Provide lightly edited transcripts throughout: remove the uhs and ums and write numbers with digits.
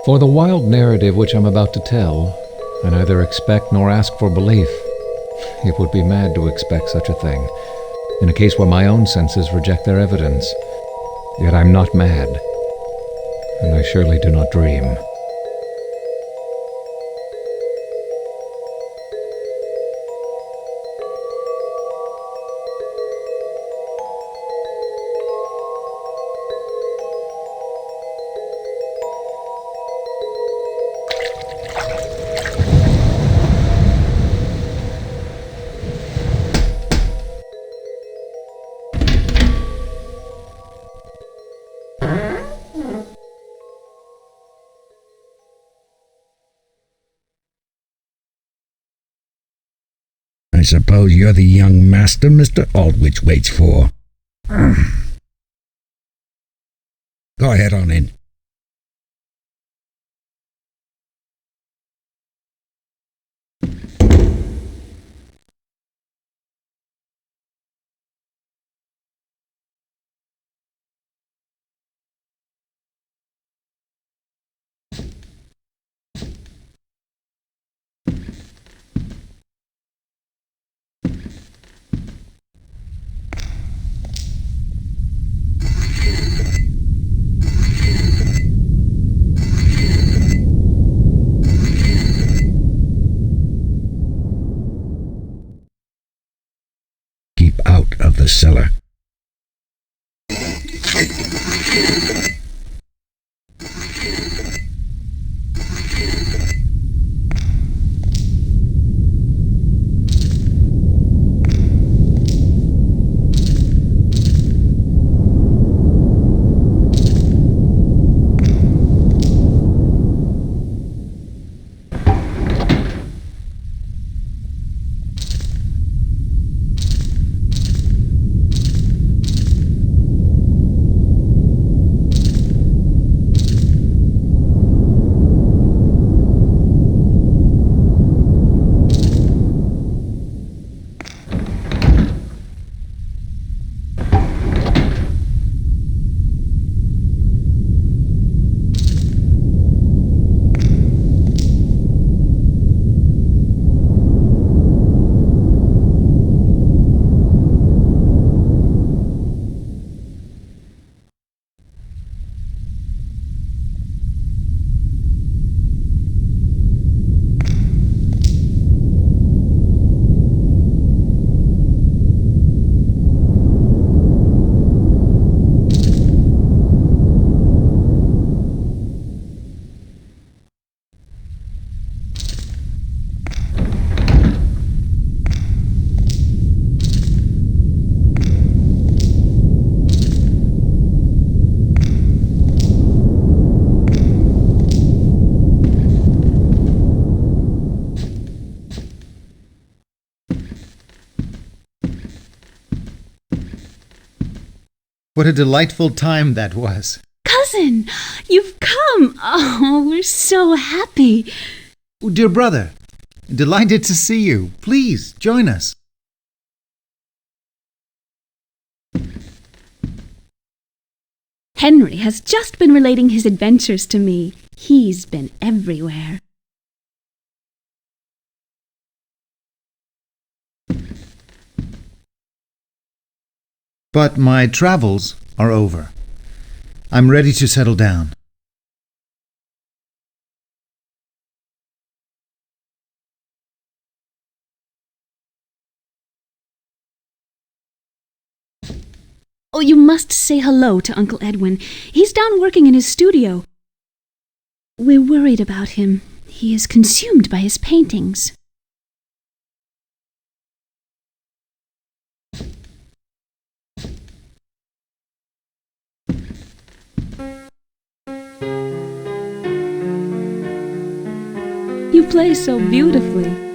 For the wild narrative which I'm about to tell, I neither expect nor ask for belief. It would be mad to expect such a thing, in a case where my own senses reject their evidence. Yet I'm not mad, and I surely do not dream. I suppose you're the young master Mr. Aldwych waits for. Go ahead on in. Keep out of the cellar. What a delightful time that was. Cousin, you've come. Oh, we're so happy. Oh, dear brother, delighted to see you. Please, join us. Henry has just been relating his adventures to me. He's been everywhere. But my travels are over. I'm ready to settle down. Oh, you must say hello to Uncle Edwin. He's down working in his studio. We're worried about him. He is consumed by his paintings. You play so beautifully.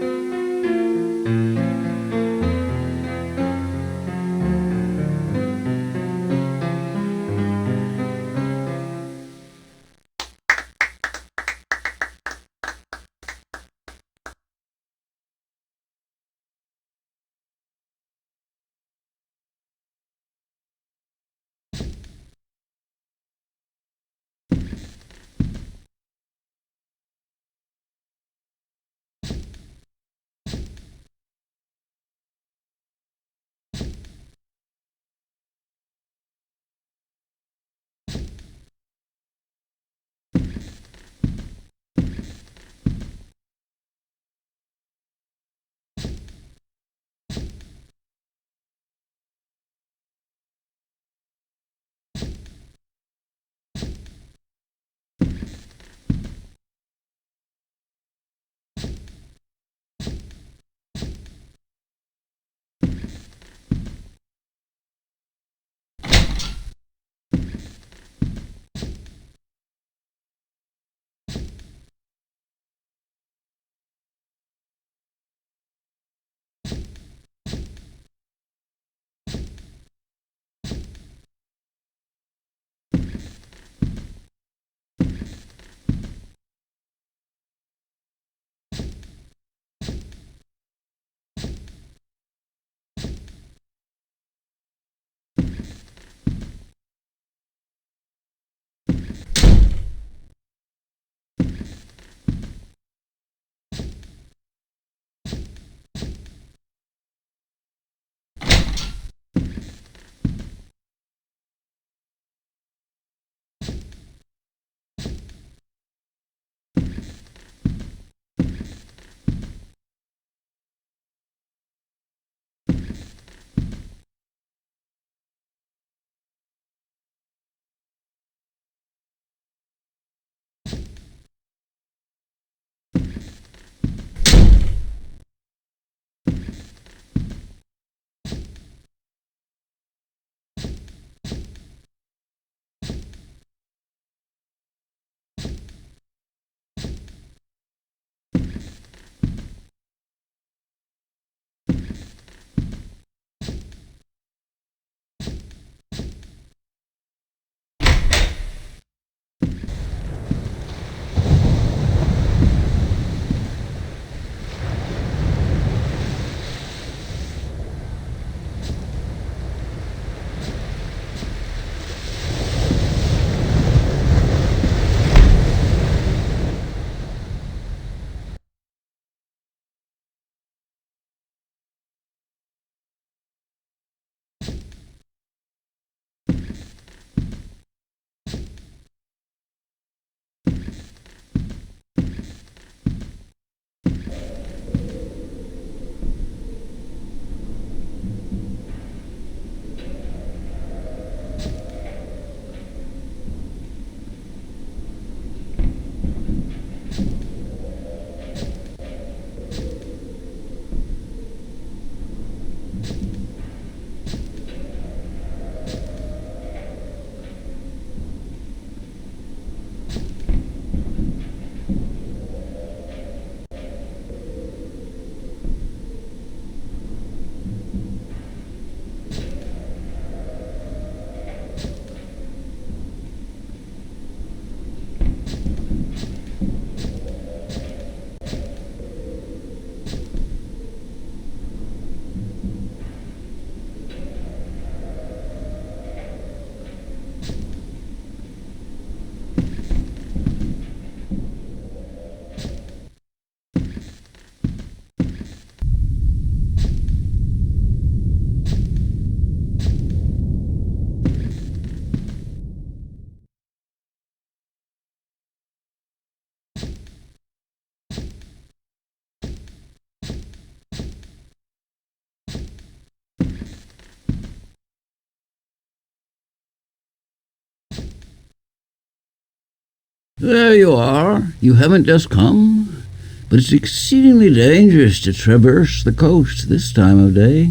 There you are. You haven't just come? But it's exceedingly dangerous to traverse the coast this time of day.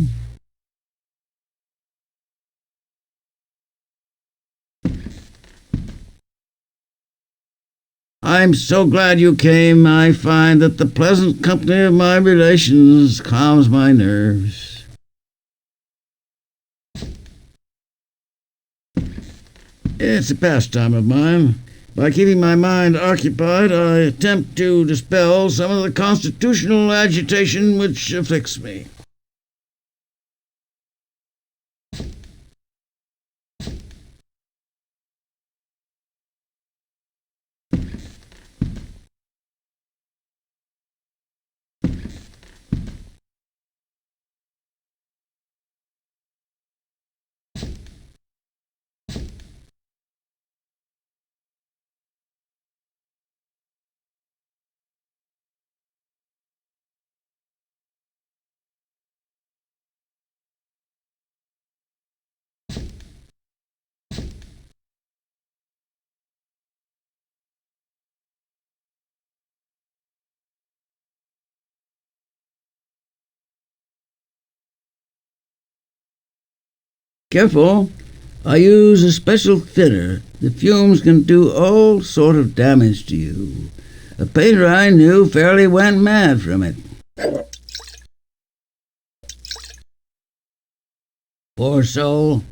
I'm so glad you came. I find that the pleasant company of my relations calms my nerves. It's a pastime of mine. By keeping my mind occupied, I attempt to dispel some of the constitutional agitation which afflicts me. Careful. I use a special thinner. The fumes can do all sort of damage to you. A painter I knew fairly went mad from it. Poor soul.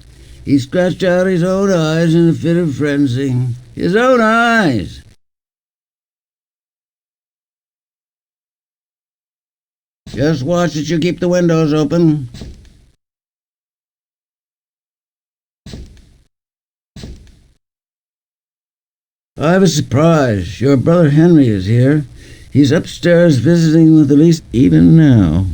He scratched out his own eyes in a fit of frenzy. His own eyes! Just watch that you keep the windows open. I have a surprise. Your brother Henry is here. He's upstairs visiting with Elise even now.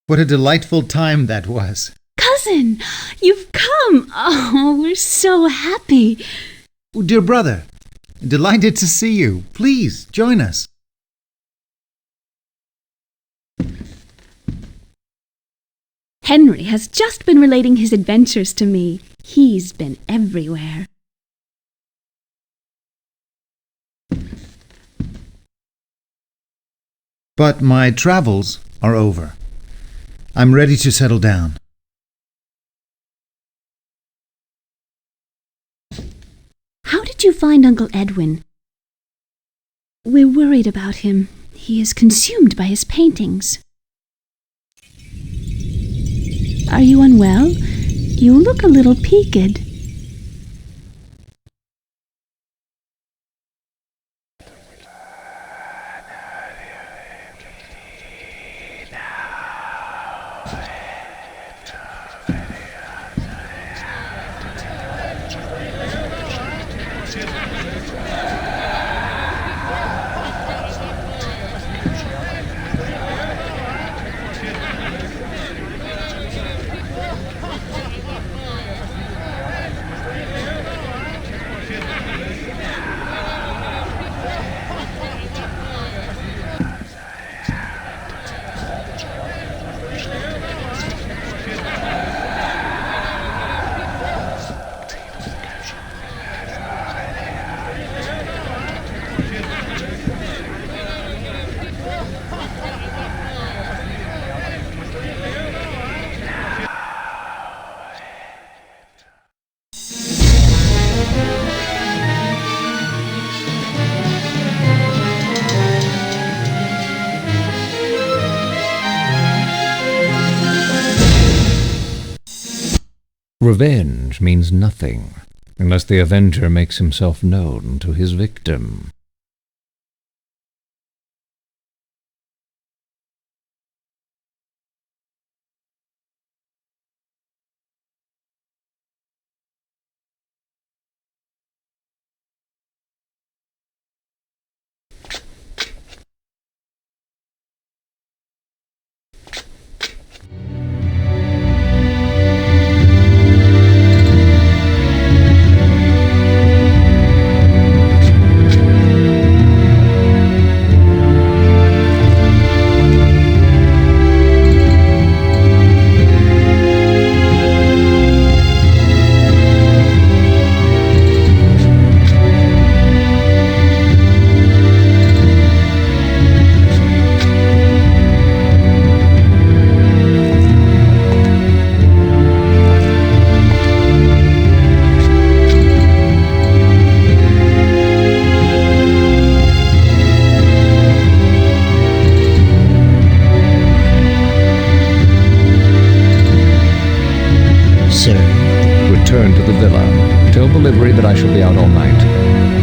What a delightful time that was. Cousin, you've come. Oh, we're so happy. Oh, dear brother, delighted to see you. Please, join us. Henry has just been relating his adventures to me. He's been everywhere. But my travels are over. I'm ready to settle down. How did you find Uncle Edwin? We're worried about him. He is consumed by his paintings. Are you unwell? You look a little peaked. Revenge means nothing unless the avenger makes himself known to his victim. return to the villa. Tell the livery that I shall be out all night.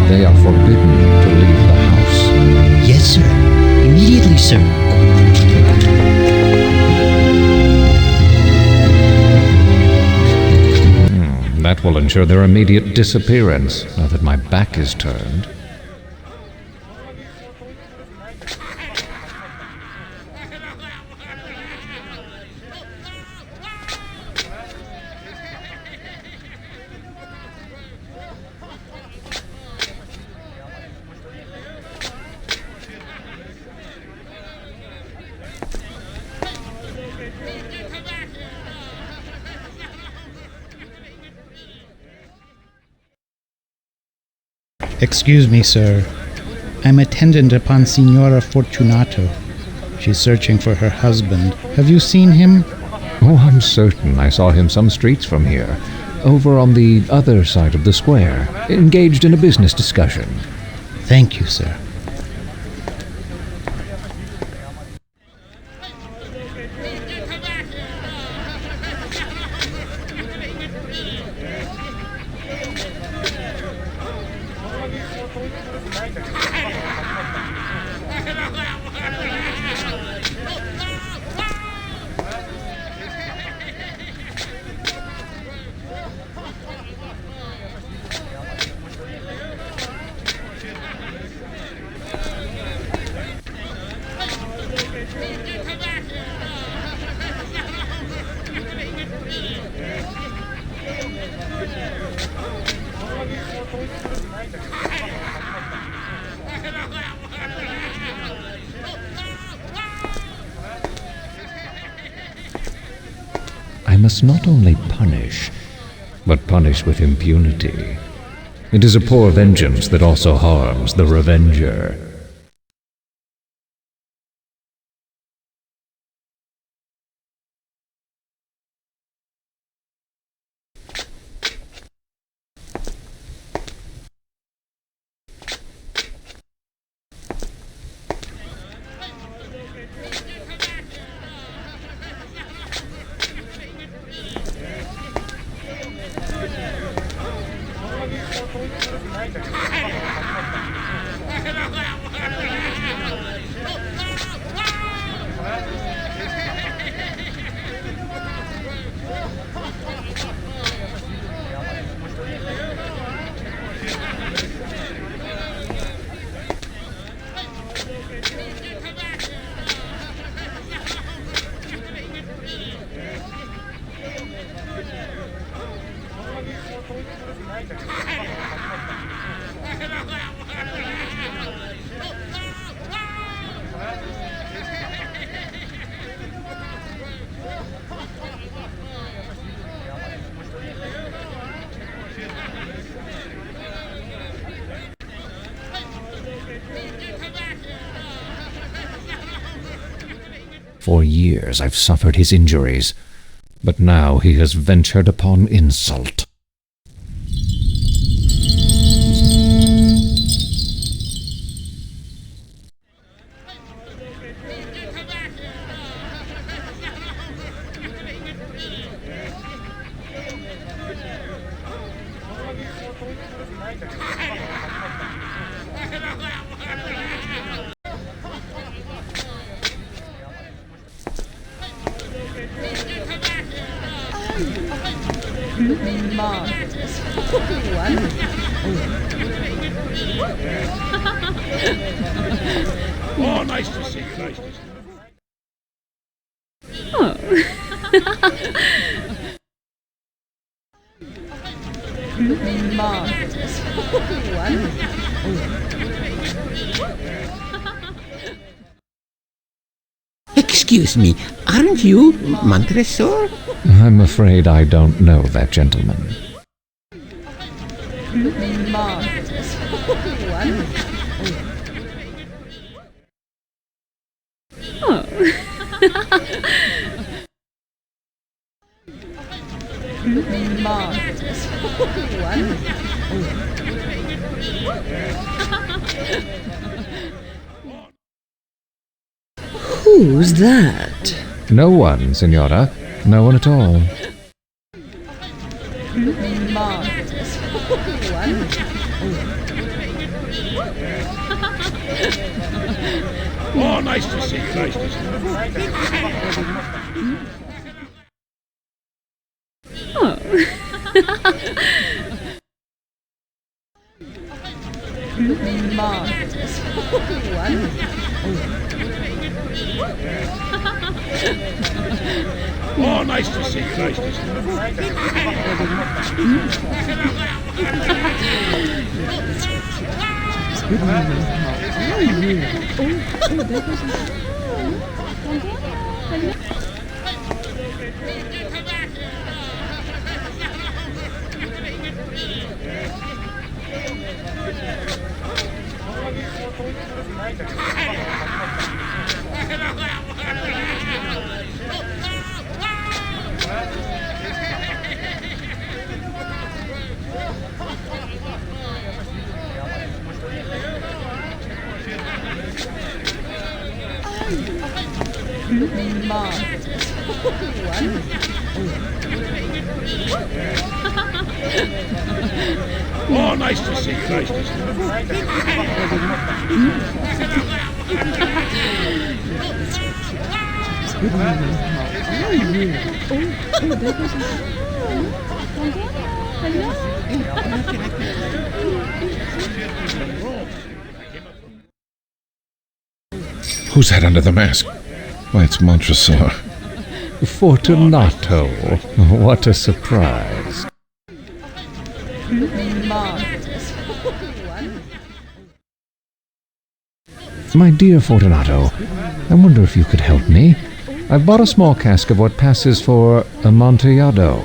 They are forbidden to leave the house. Yes, sir. Immediately, sir. That will ensure their immediate disappearance, now that my back is turned. Excuse me, sir. I'm attendant upon Signora Fortunato. She's searching for her husband. Have you seen him? Oh, I'm certain I saw him some streets from here, over on the other side of the square, engaged in a business discussion. Thank you, sir. I must not only punish, but punish with impunity. It is a poor vengeance that also harms the revenger. For years I've suffered his injuries, but now he has ventured upon insult. Marvelous. Oh, nice to see you, nice to see you. Oh. Marvelous. Excuse me, aren't you Montresor? I'm afraid I don't know that gentleman. Marvelous. Oh. Marvelous. Who's that? No one, Signora. No one at all. Marvelous. Oh, nice to see you. Nice to see Marvelous. Oh, nice to see you. Nice to Oh, nice to see you. Nice to see Who's that under the mask? Why, it's Montresor. Fortunato. What a surprise. Marvelous. My dear Fortunato, I wonder if you could help me. I've bought a small cask of what passes for Amontillado,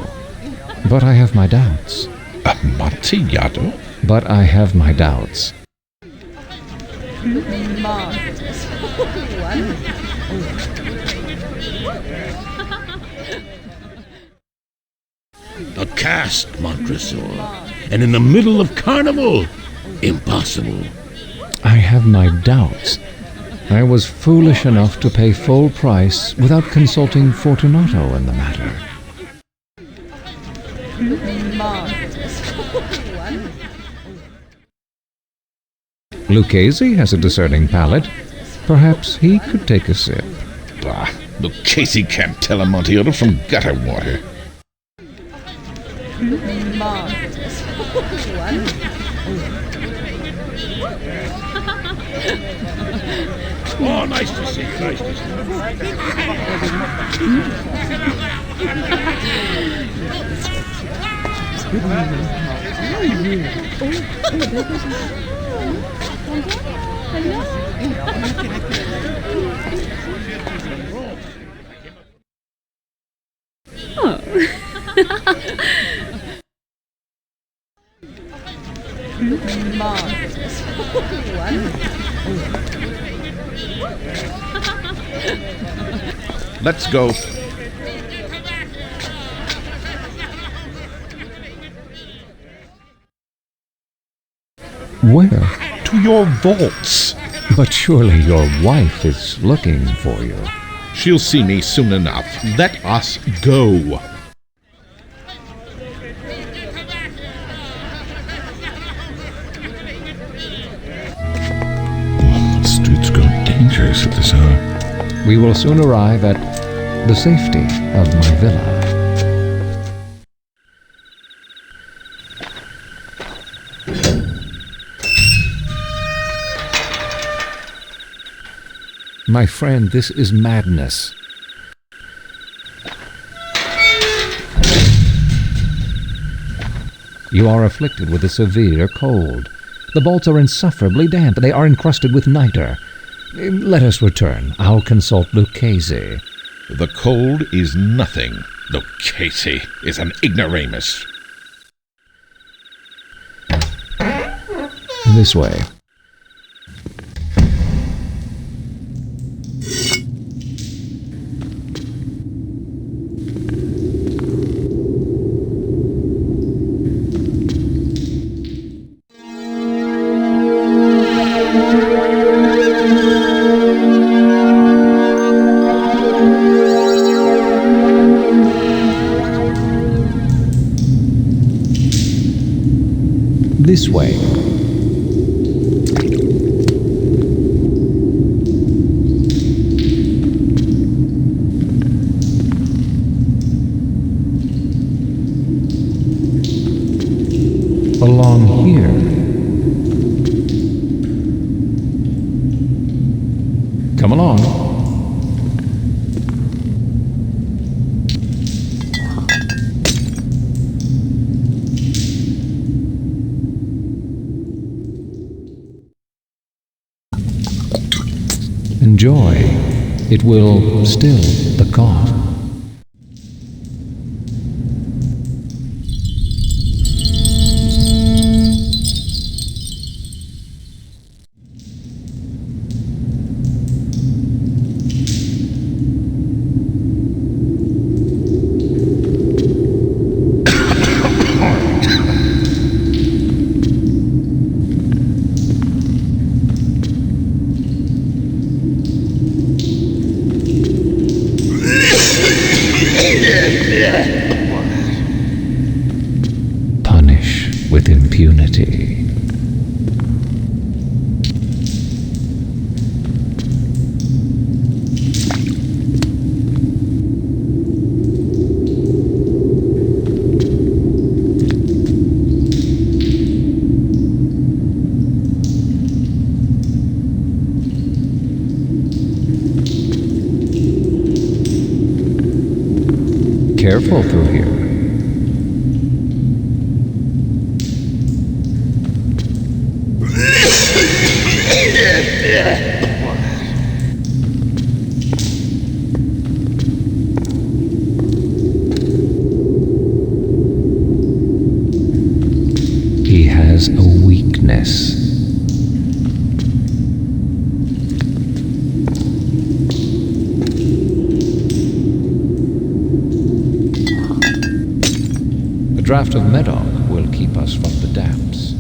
but I have my doubts. Amontillado? But I have my doubts. Marvelous. A cask, Montresor. And in the middle of Carnival? Impossible. I have my doubts. I was foolish enough to pay full price without consulting Fortunato in the matter. Marvelous. Lucchese has a discerning palate. Perhaps he could take a sip. Bah, Lucchese can't tell Amontillado from gutter water. Marvelous. Oh, nice to see you. Nice to see Marvelous. Let's go. Where? To your vaults. But surely your wife is looking for you. She'll see me soon enough. Let us go. The streets grow dangerous at this hour. We will soon arrive at the safety of my villa. My friend, this is madness. You are afflicted with a severe cold. The vaults are insufferably damp. They are encrusted with nitre. Let us return. I'll consult Lucchese. The cold is nothing. Lucchese is an ignoramus. This way. This way. Along here. Come along. Enjoy. It will still the cough. Punish with impunity. Careful through here. He has a weakness. A draught of medoc will keep us from the damps.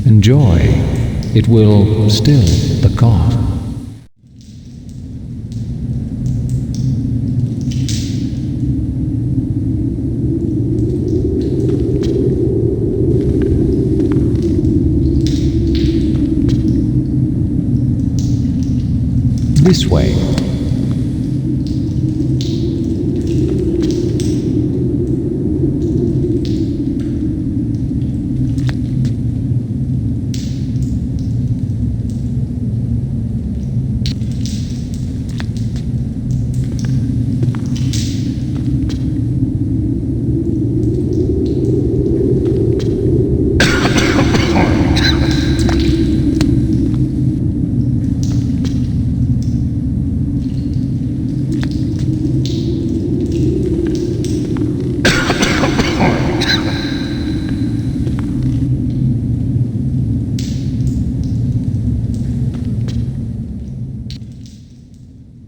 Enjoy. It will still the cough. This way.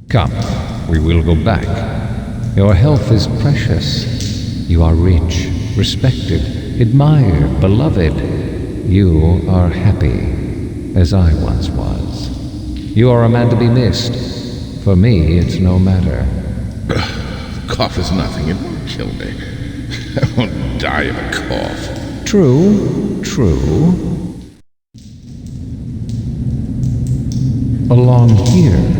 Come, we will go back. Your health is precious. You are rich, respected, admired, beloved. You are happy, as I once was. You are a man to be missed. For me, it's no matter. Cough is nothing. It won't kill me. I won't die of a cough. True, true. Along here.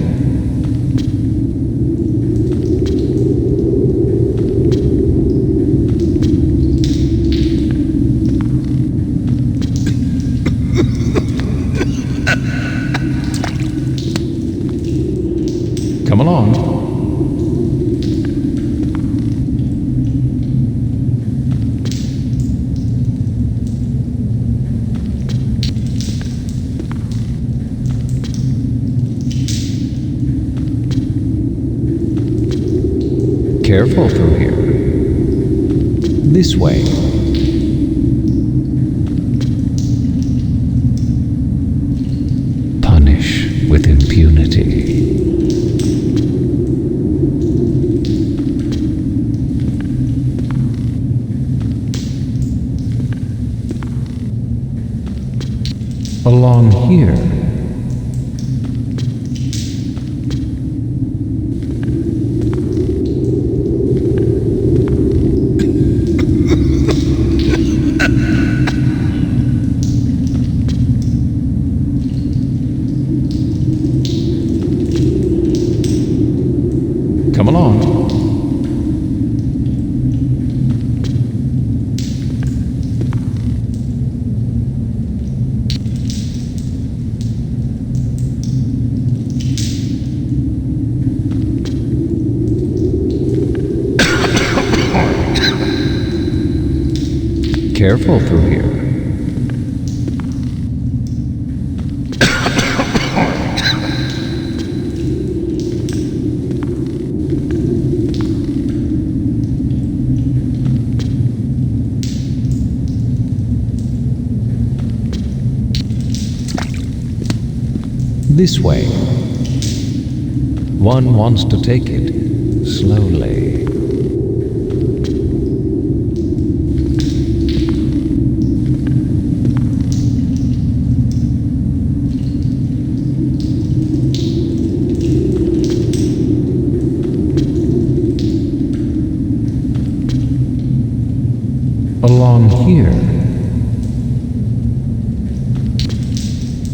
Come along. Careful through here. This way. Punish with impunity. Along here. along. Careful through here. This way. One wants to take it slowly. Along here.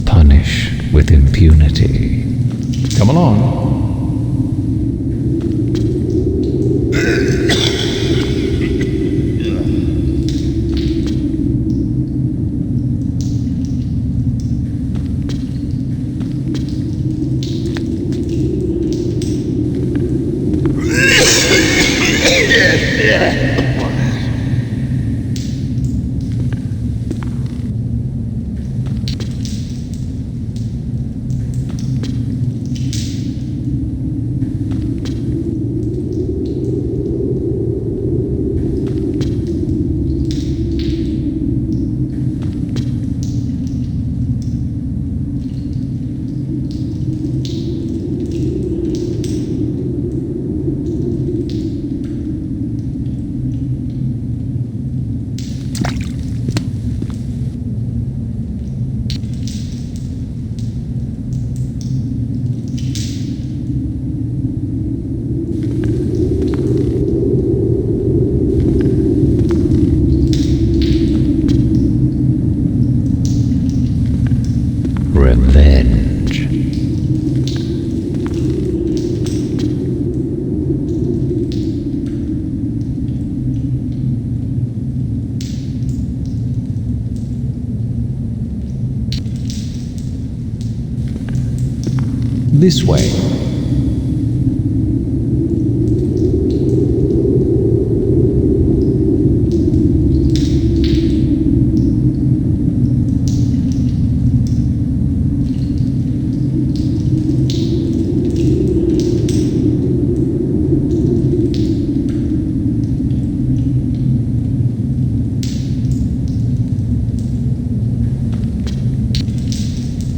Punish with impunity. Come along. Revenge. This way.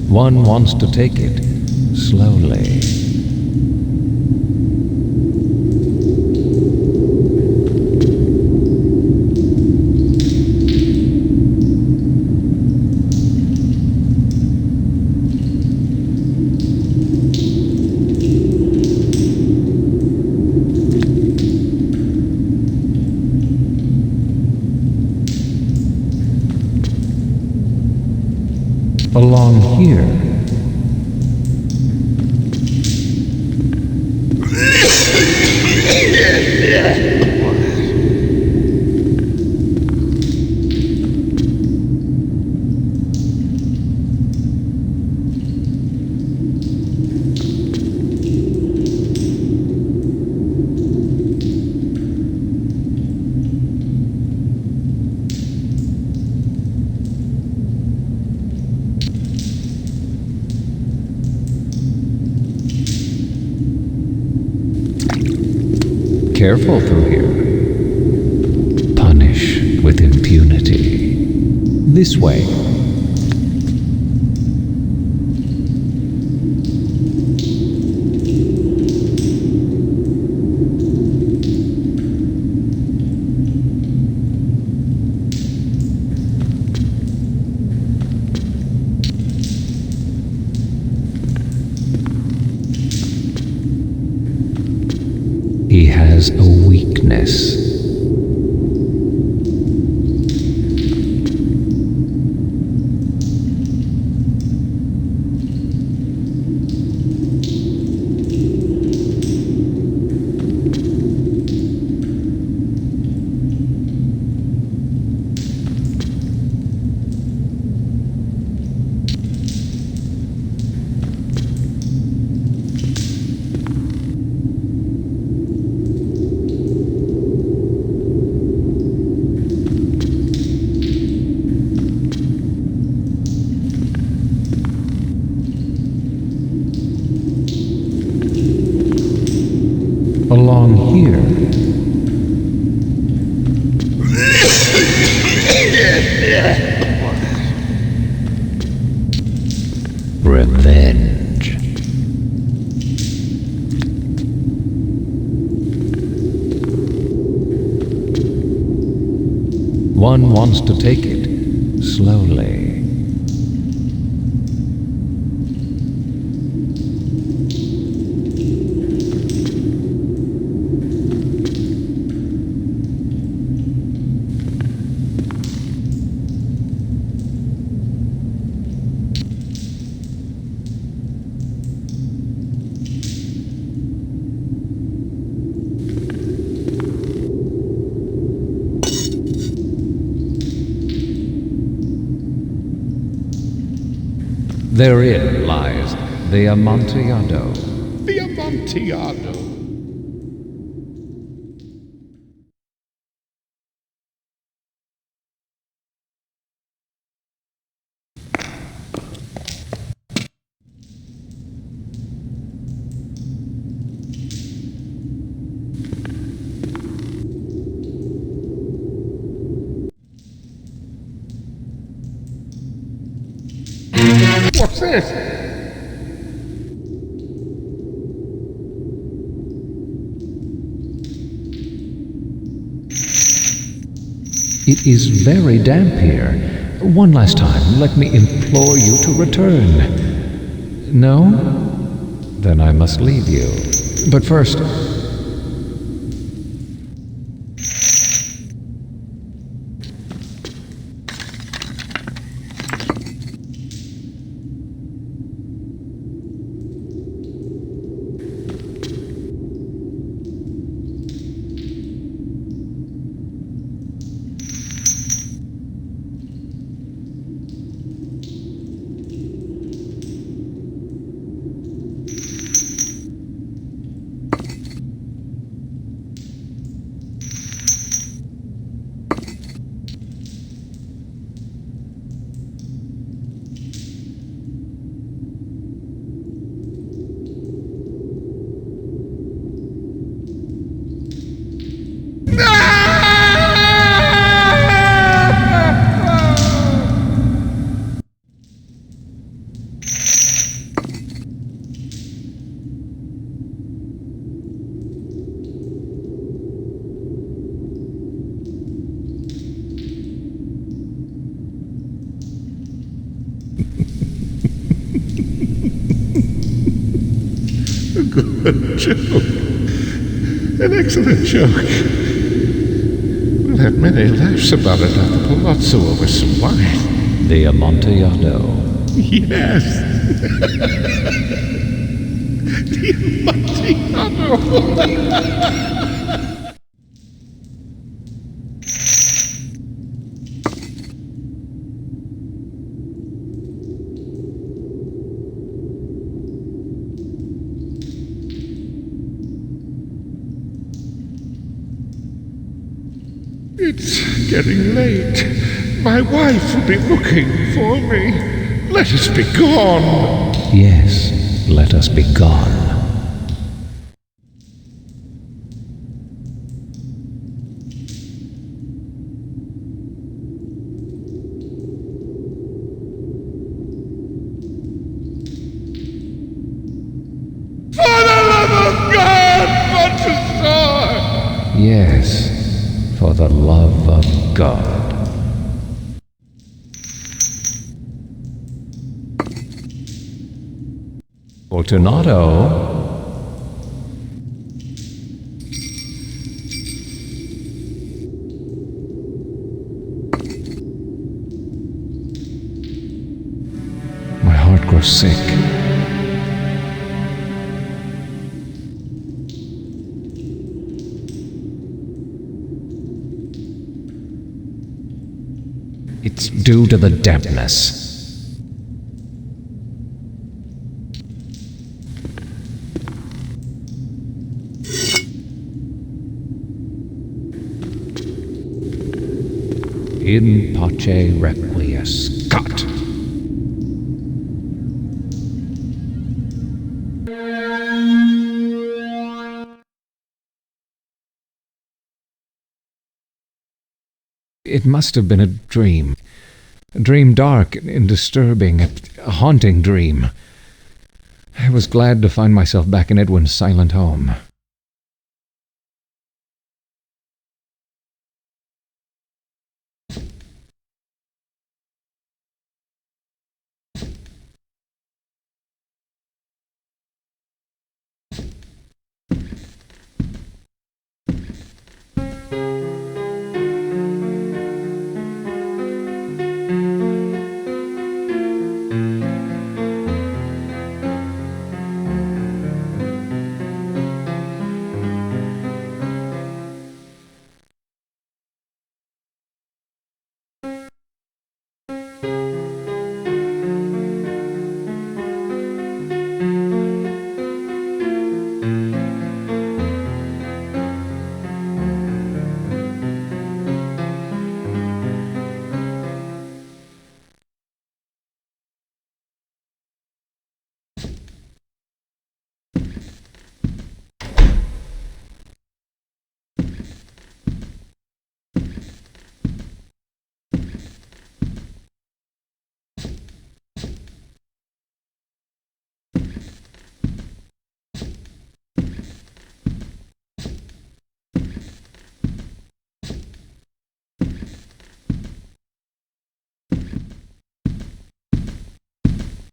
One wants to take it slowly. Along here. Careful through here. Punish with impunity. This way. He has a weakness. Revenge. One wants to take it slowly. Therein lies the Amontillado. The Amontillado. What's this? It is very damp here. One last time, let me implore you to return. No? Then I must leave you. But first... Good joke. An excellent joke. We'll have many laughs about it at the palazzo over some wine. The Amontillado. Yes. The Amontillado. It's getting late. My wife will be looking for me. Let us be gone. Yes, let us be gone. For the love of God, Montresor! Yes, for the love of God. Fortunato. My heart grows sick. It's due to the dampness. In pace requiescat. It must have been a dream. A dream dark and disturbing, a haunting dream. I was glad to find myself back in Edwin's silent home.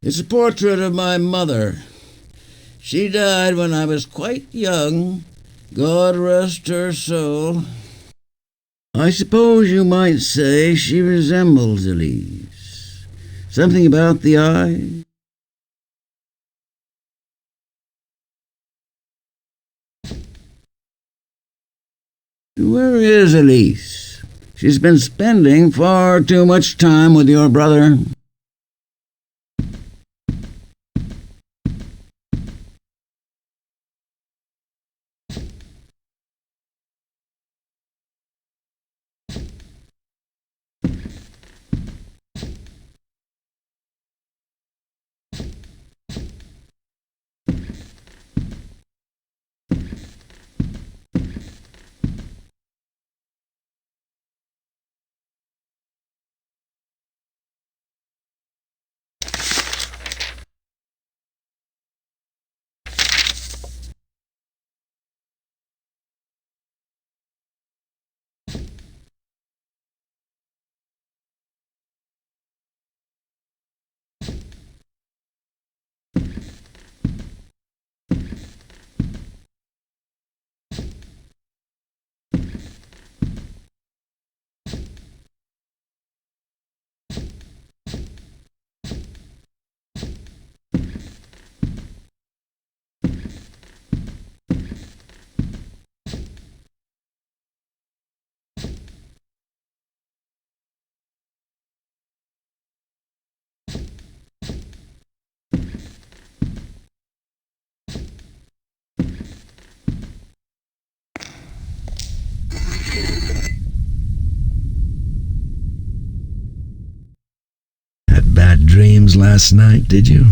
It's a portrait of my mother. She died when I was quite young. God rest her soul. I suppose you might say she resembles Elise. Something about the eye. Where is Elise? She's been spending far too much time with your brother. Had bad dreams last night, did you?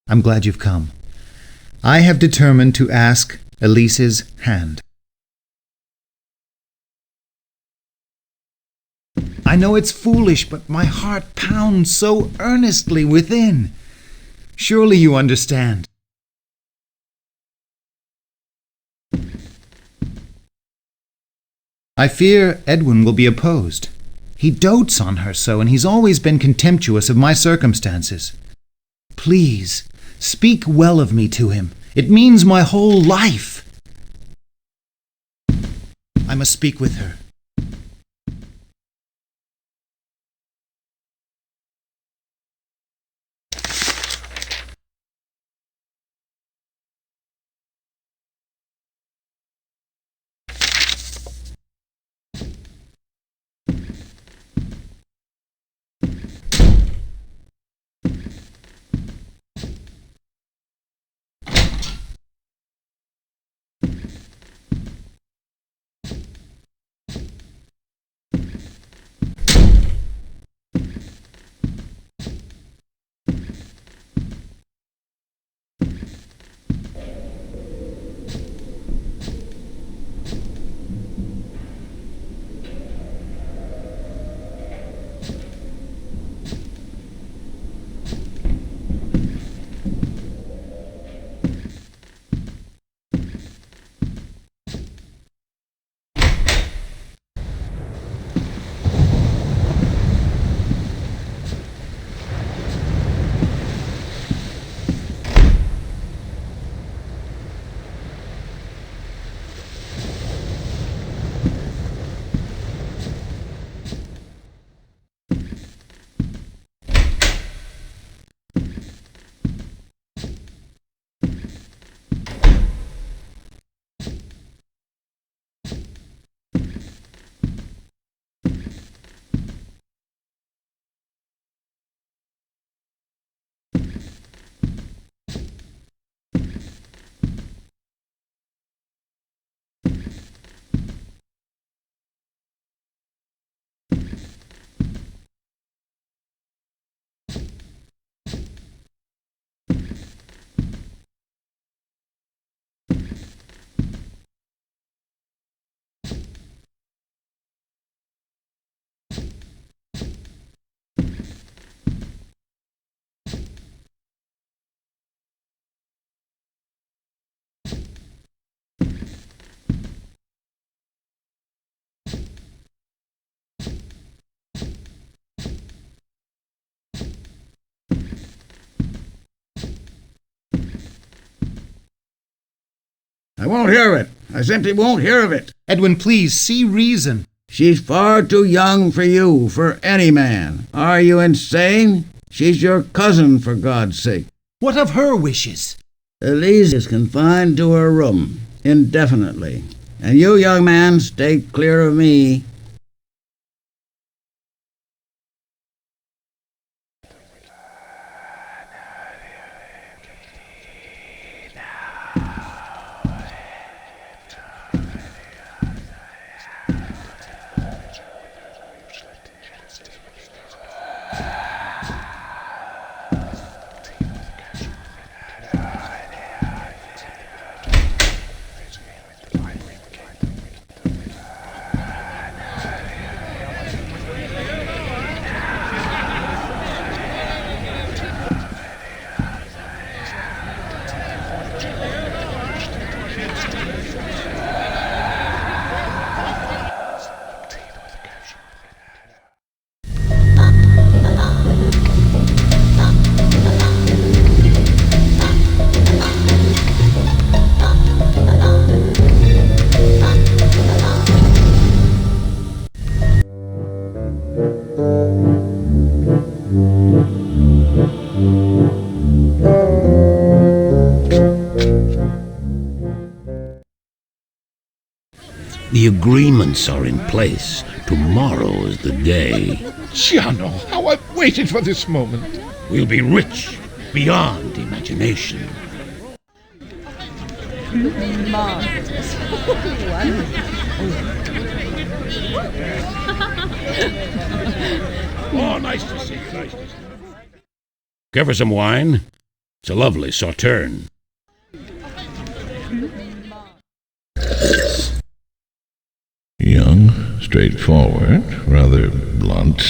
I'm glad you've come. I have determined to ask Elise's hand. I know it's foolish, but my heart pounds so earnestly within. Surely you understand. I fear Edwin will be opposed. He dotes on her so, and he's always been contemptuous of my circumstances. Please, speak well of me to him. It means my whole life. I must speak with her. I won't hear of it. I simply won't hear of it. Edwin, please, see reason. She's far too young for you, for any man. Are you insane? She's your cousin, for God's sake. What of her wishes? Elise is confined to her room, indefinitely. And you, young man, stay clear of me. The agreements are in place. Tomorrow is the day. Giano, how I've waited for this moment. We'll be rich beyond imagination. Marvelous. Oh, nice to see you. Care for some wine? It's a lovely sauterne. Straightforward, rather blunt,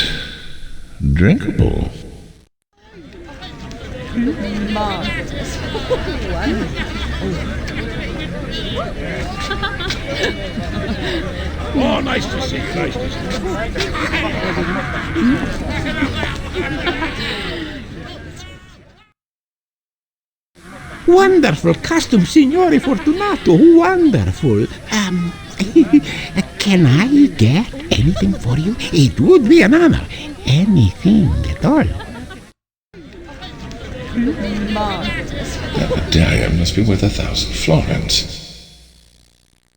drinkable. Marvelous. Oh, nice to see you. Nice to see you. Wonderful costume, Signore Fortunato. Wonderful. Can I get anything for you? It would be an honor. Anything at all. That medallion must be worth 1,000 florins.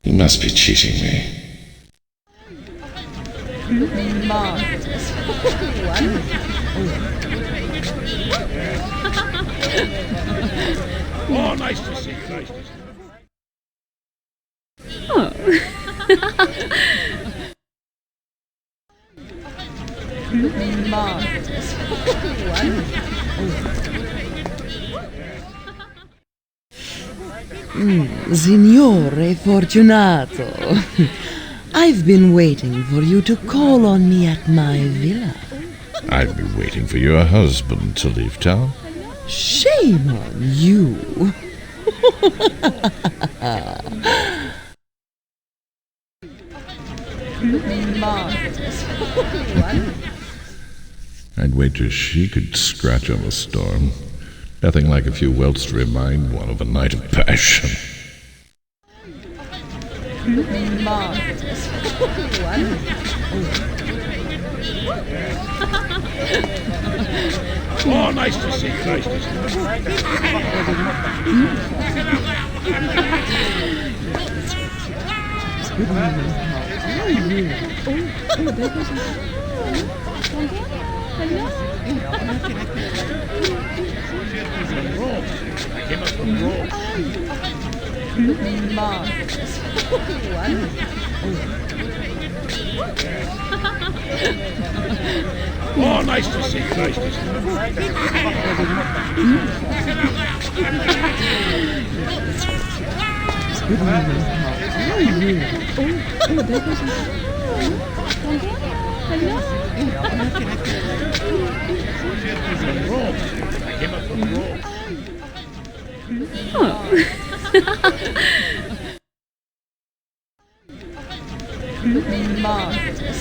You must be cheating me. Marvelous. Oh, nice to see you. Nice to see you. Oh. Marvelous. Signore Fortunato, I've been waiting for you to call on me at my villa. I've been waiting for your husband to leave town. Shame on you. I'd wager she could scratch on a storm. Nothing like a few welts to remind one of a night of passion. Oh, nice to see you. Nice to see I came up from Rome. Oh, nice to see you. Nice to see I came up from Rome. Oh. Marvelous.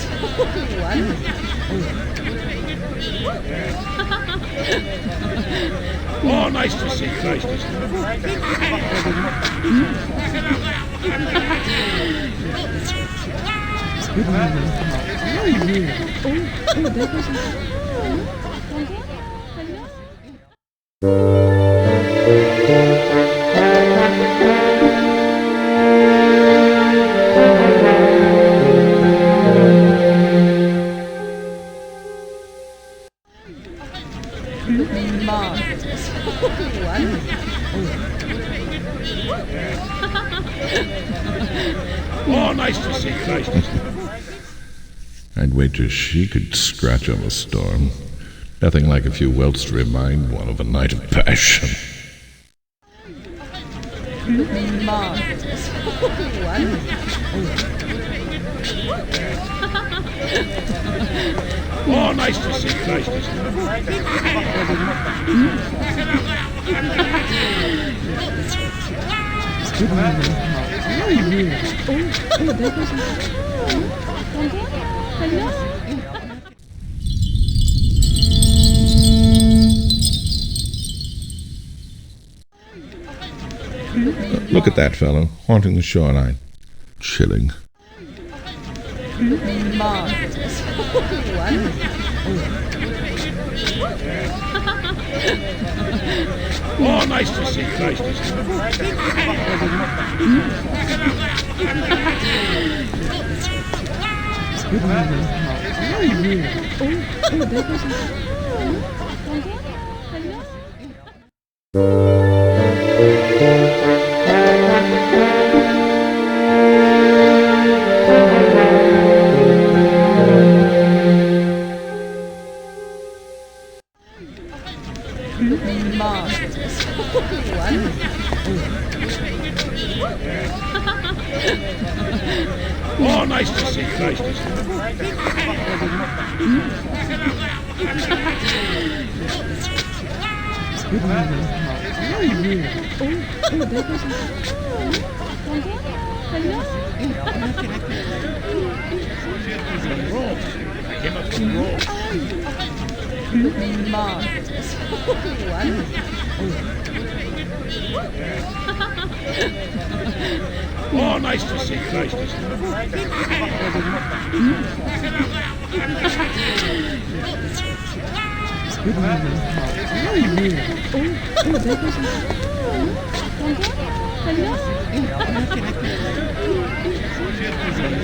Oh, nice to see you. Nice to see Oh, nice to see you. Nice to see you. I'd wager she could scratch on a storm. Nothing like a few welts to remind one of a night of passion. Marvelous. Oh, nice to see you. Nice to see Look at that fellow, haunting the shoreline. Chilling. Marvelous. Oh, nice to see you. Nice to see Marvelous. Oh, nice to see you. Nice to see I came up from Rome. Marvelous. Oh, nice to see you. Nice to see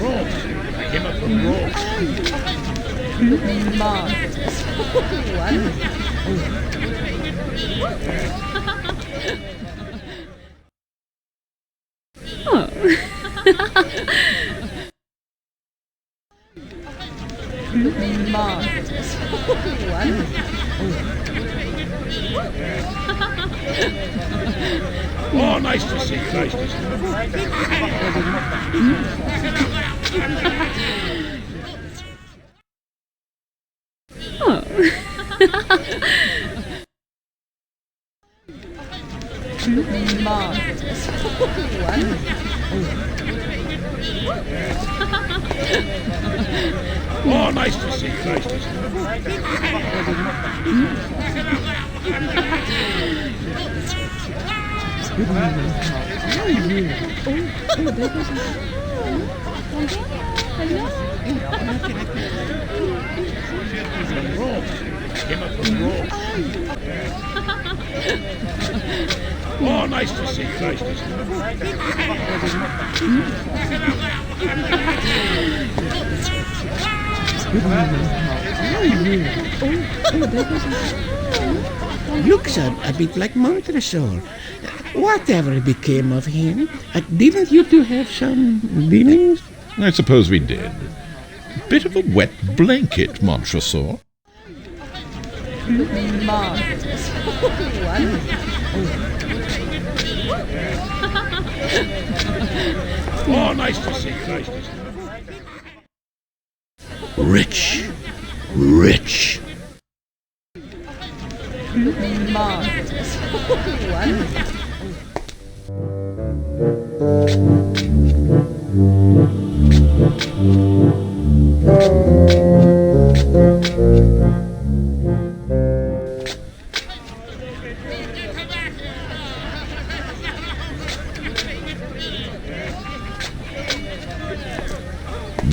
Rome. I came up from Rome. Marvelous. Marvelous. Oh, nice to see you. Nice to see Marvelous. Oh, nice to see you. Nice to see Rome. I came up from Rome. Oh, nice to see you. Nice to see Looks a bit like Montresor. Whatever became of him? Didn't you two have some dealings? I suppose we did. Bit of a wet blanket, Montresor. Marvelous. Oh, nice to see you. Nice to see Rich. Rich. Marvelous.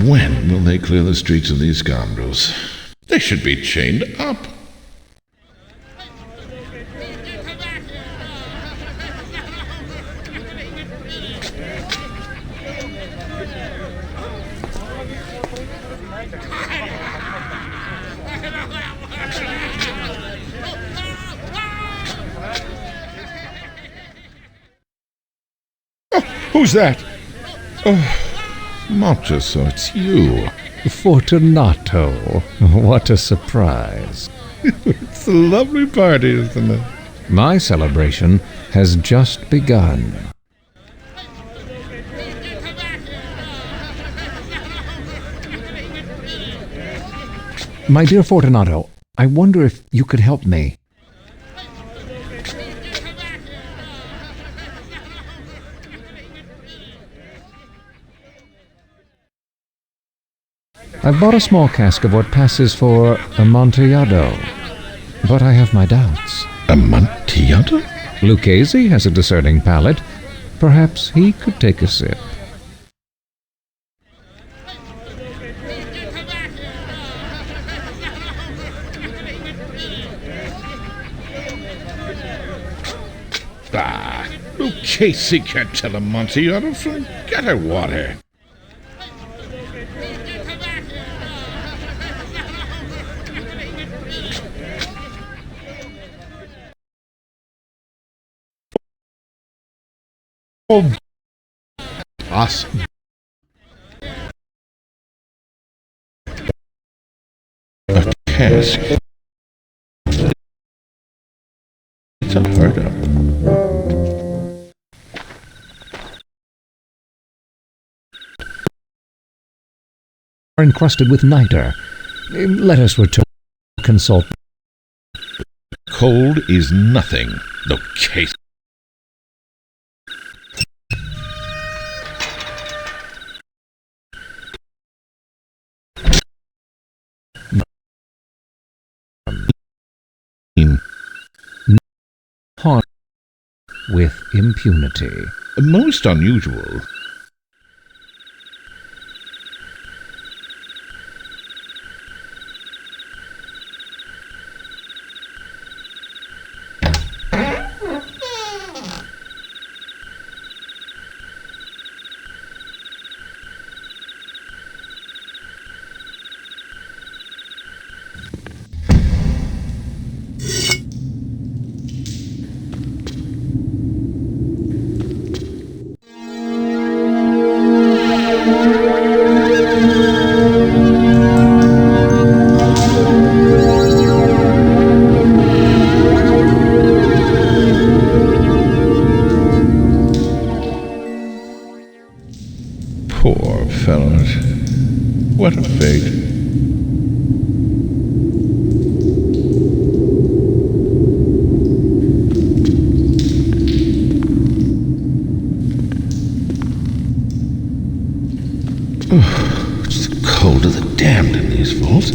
When will they clear the streets of these scoundrels? They should be chained up. Who's that? Oh, Montresor, it's you. Fortunato, what a surprise. It's a lovely party, isn't it? My celebration has just begun. My dear Fortunato, I wonder if you could help me. I've bought a small cask of what passes for Amontillado, but I have my doubts. Amontillado? Lucchese has a discerning palate. Perhaps he could take a sip. Ah, Lucchese can't tell Amontillado from gutter water. Oh, us. A cask. It's unheard of. encrusted with niter. Let us return to consult. Cold is nothing. The case. Haunt with impunity. Most unusual. Poor fellows. What a fate. It's the cold of the damned in these vaults.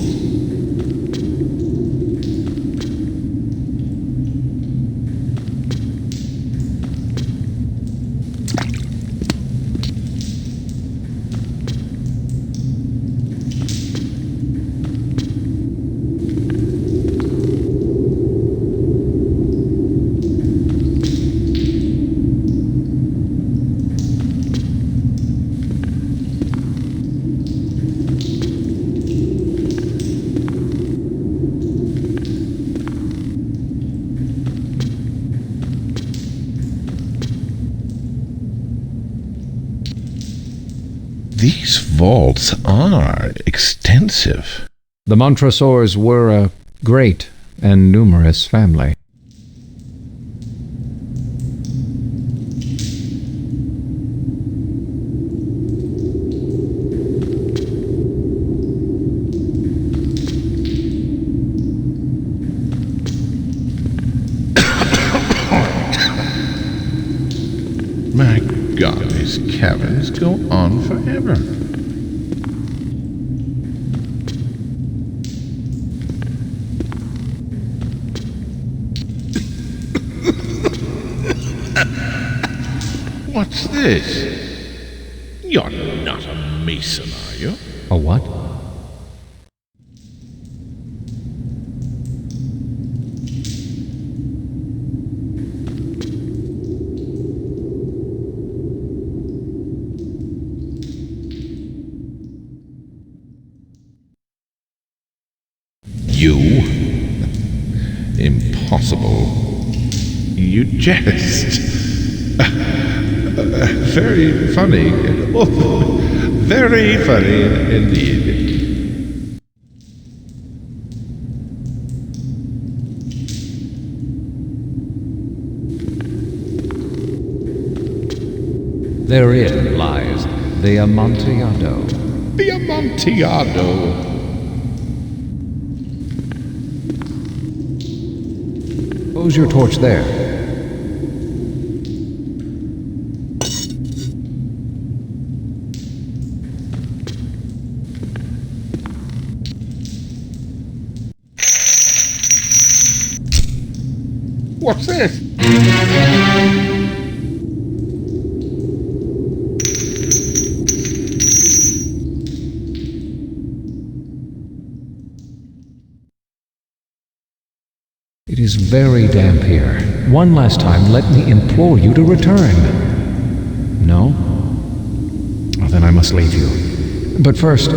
These vaults are extensive. The Montresors were a great and numerous family. My God, these caverns go on forever. What's this? You're not a mason, are you? A what? You? Impossible. You jest. Very funny. Oh, very funny indeed. Therein lies the Amontillado. The Amontillado. Pose your torch there. What's this? It is very damp here. One last time, let me implore you to return. No? Well, then I must leave you. But first...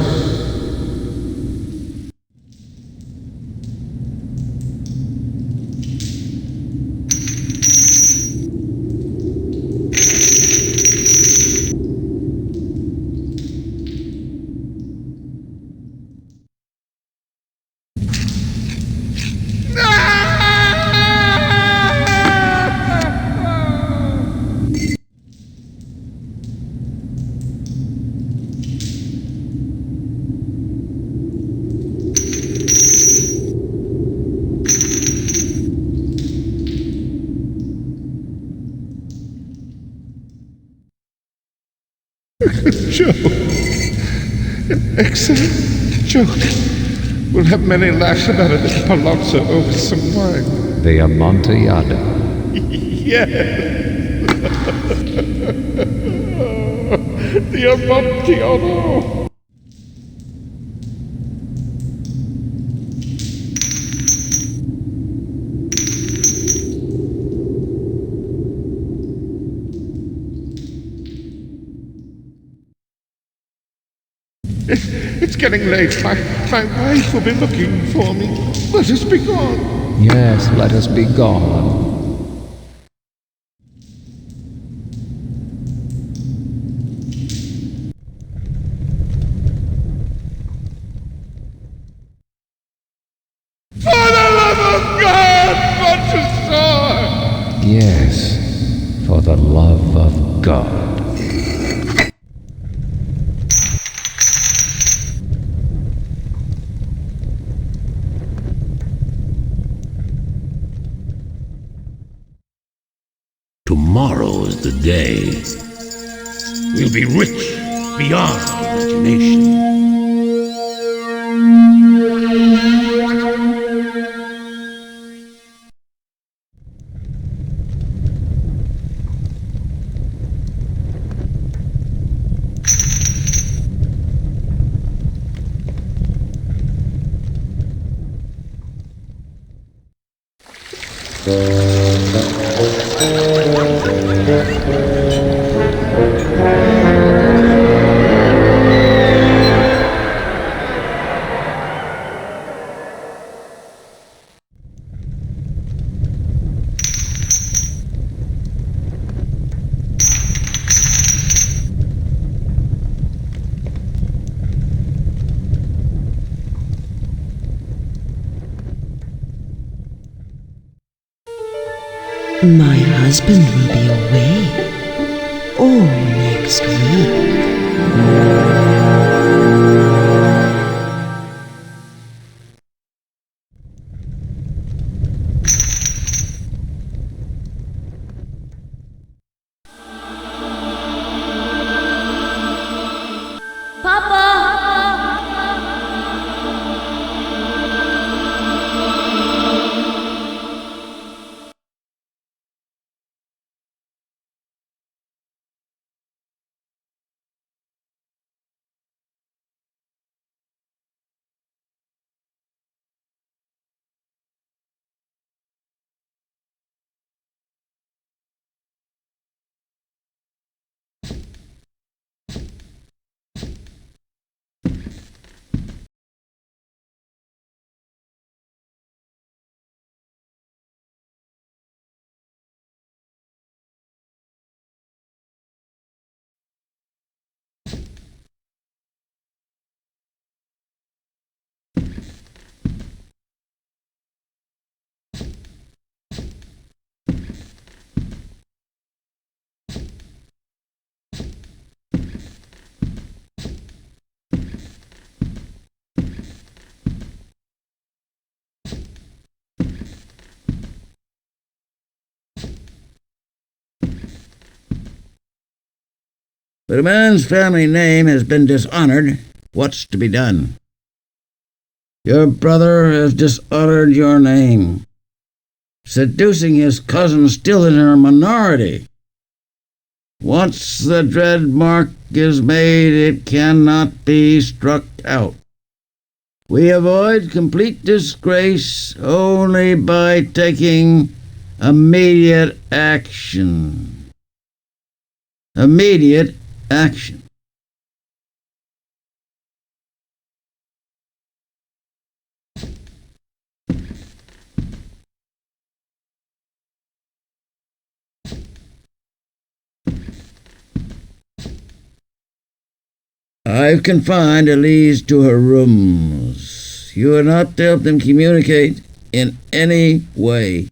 Joke. An excellent joke. We'll have many laughs about it at Palazzo over some wine. The Amontillado. Yes. The Amontillado. It's getting late. My wife will be looking for me. Let us be gone. Yes, let us be gone. For the love of God, Montresor! Yes, for the love of God. Tomorrow is the day. We'll be rich beyond imagination. My husband will be away all next week. But a man's family name has been dishonored. What's to be done? Your brother has dishonored your name, seducing his cousin still in her minority. Once the dread mark is made, it cannot be struck out. We avoid complete disgrace only by taking immediate action. Immediate action. I've confined Elise to her rooms. You are not to help them communicate in any way.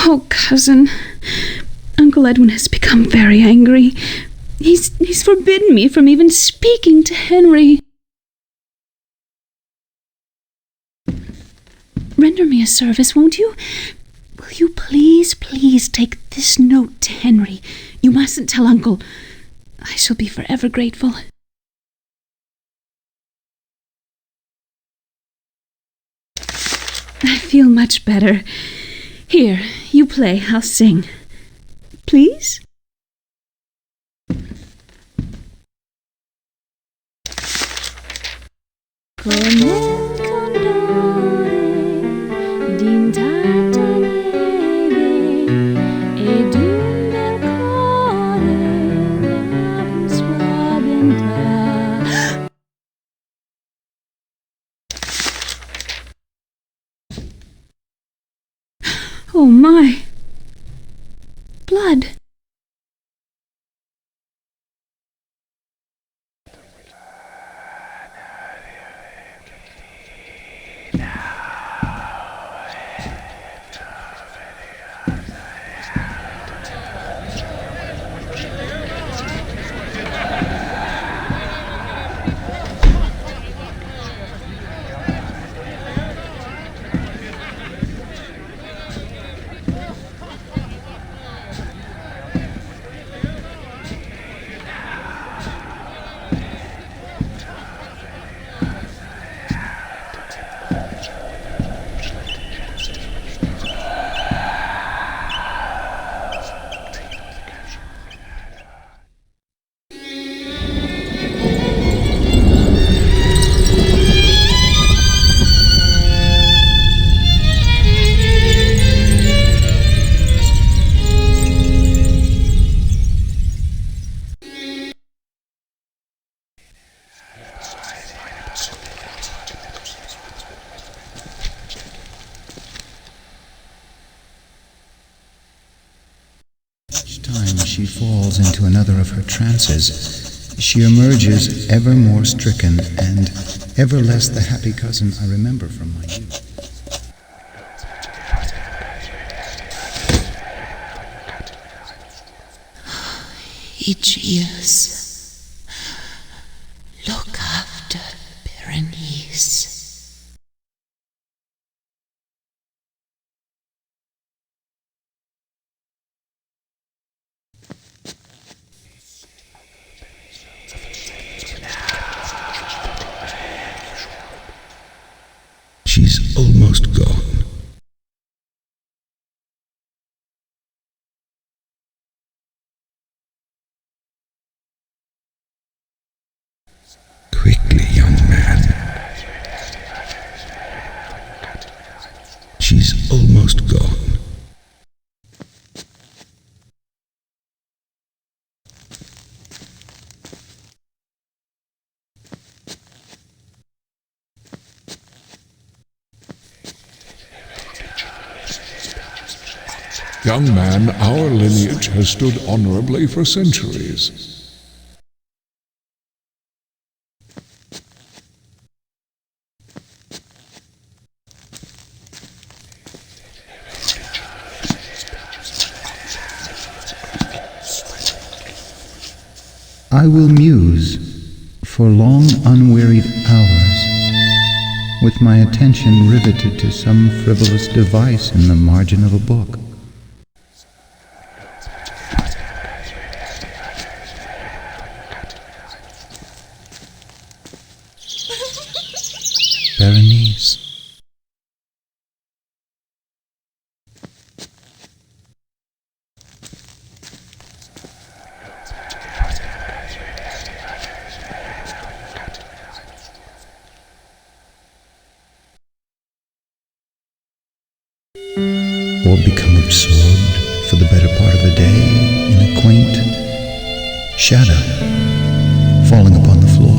Oh, cousin, Uncle Edwin has become very angry. He's forbidden me from even speaking to Henry. Render me a service, won't you? Will you please take this note to Henry? You mustn't tell Uncle. I shall be forever grateful. I feel much better. Here, you play, I'll sing. Please? Oh my! Blood! She falls into another of her trances. She emerges ever more stricken and ever less the happy cousin I remember from my youth. Aegeus, look after Berenice. She's almost gone. Quickly, young man. She's almost gone. Young man, our lineage has stood honorably for centuries. I will muse for long unwearied hours, with my attention riveted to some frivolous device in the margin of a book. Berenice. Or become absorbed for the better part of a day in a quaint shadow falling upon the floor.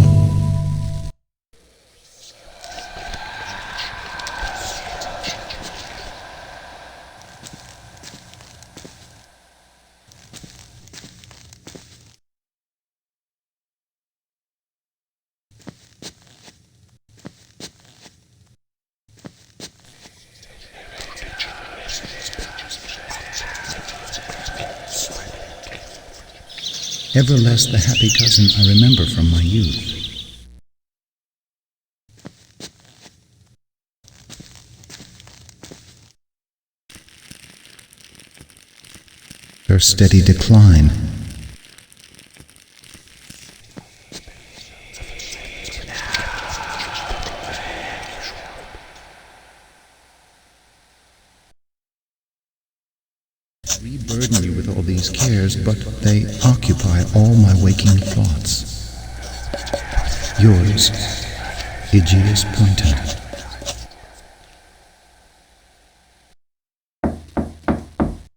ever less the happy cousin I remember from my youth. Her steady decline. We burden you with all these cares, but they occupy all my waking thoughts. Yours, Aegeus Poynton.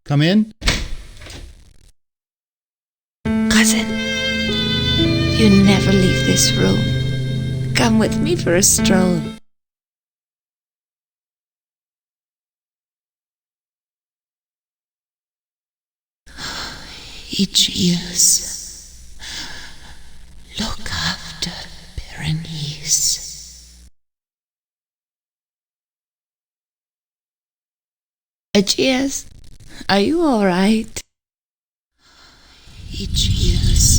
Come in. Cousin, you never leave this room. Come with me for a stroll. Aegeus, look after Berenice. Aegeus, are you all right? Aegeus,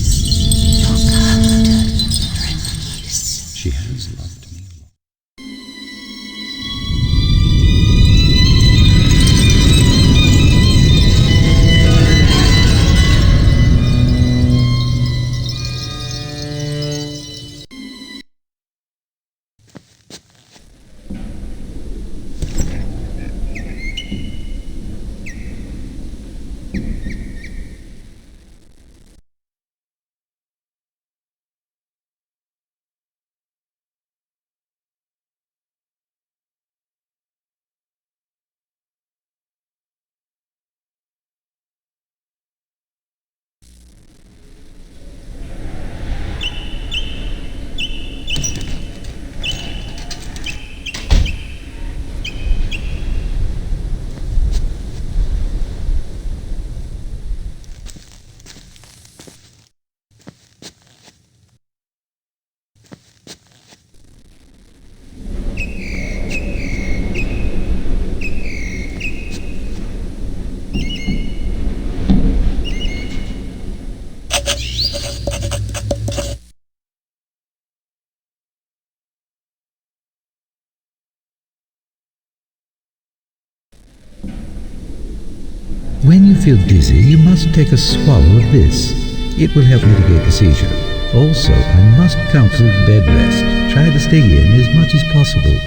look after Berenice. She has loved me. When you feel dizzy, you must take a swallow of this. It will help mitigate the seizure. Also, I must counsel bed rest. Try to stay in as much as possible.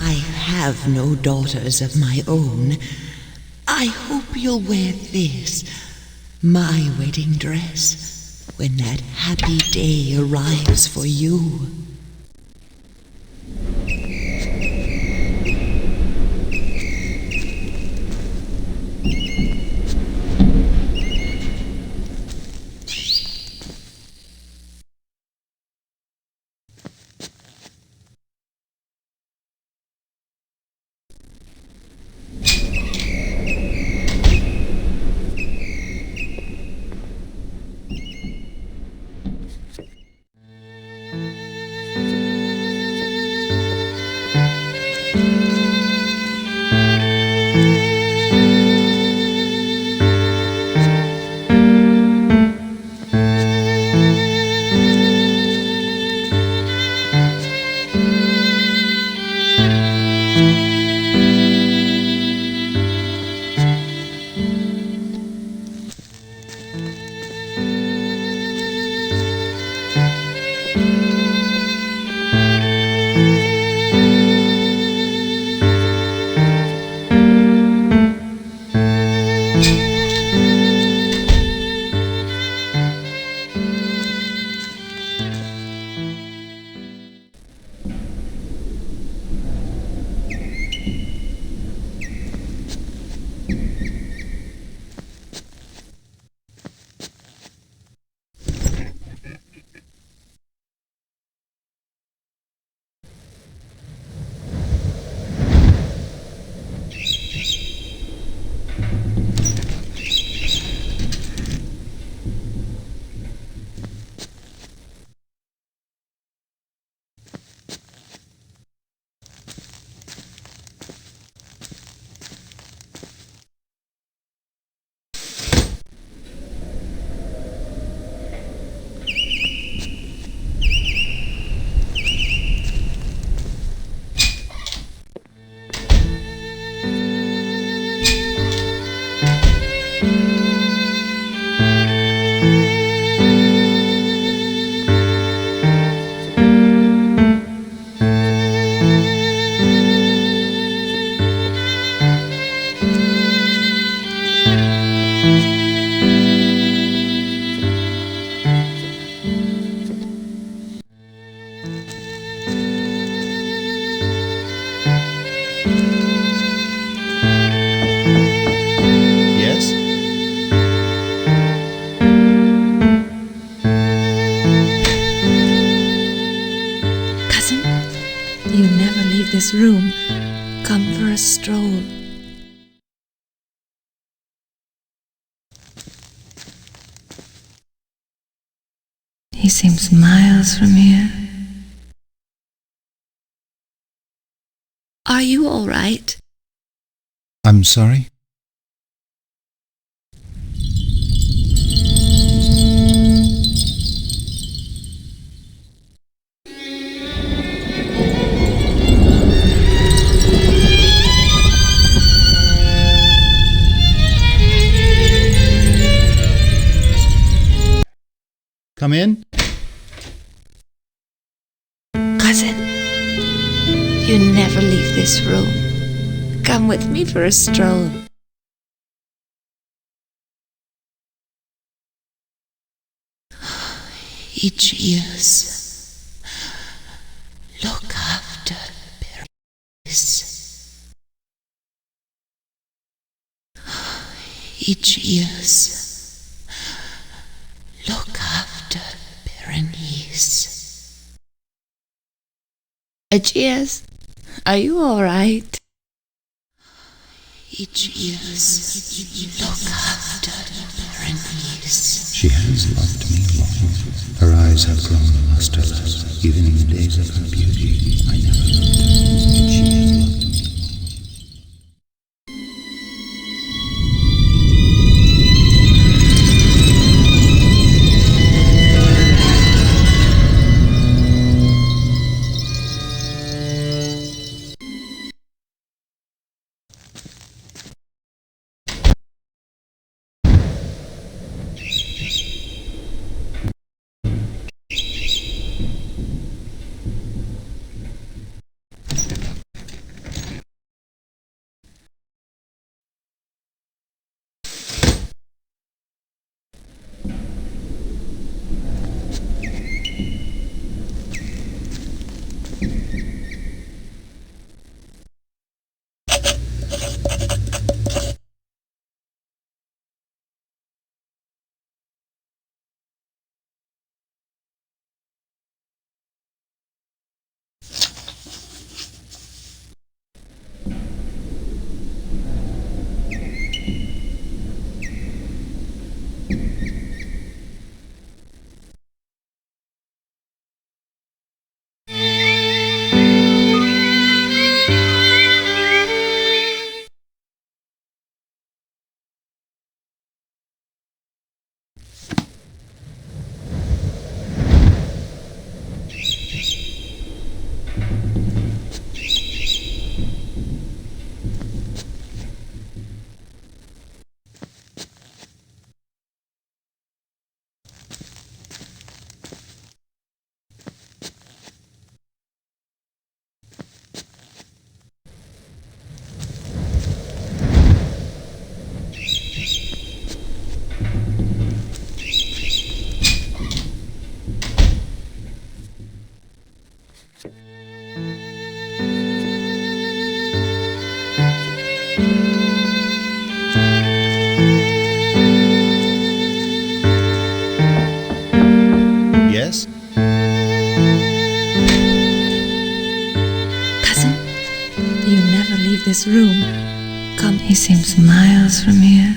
I have no daughters of my own. I hope you'll wear this, my wedding dress, when that happy day arrives for you. Yes? Cousin, you never leave this room. Come for a stroll. He seems miles from here. Are you all right? I'm sorry? Come in? Cousin, you never leave this room. Come with me for a stroll. Aegeus, look after Berenice. Aegeus, look after Berenice. Aegeus, are you all right? Aegeus, look after Berenice. She has loved me long. Her eyes have grown lusterless. Even in the days of her beauty, I never loved her. Yet she has loved me. Yes? Cousin, you never leave this room. Come, he seems miles from here.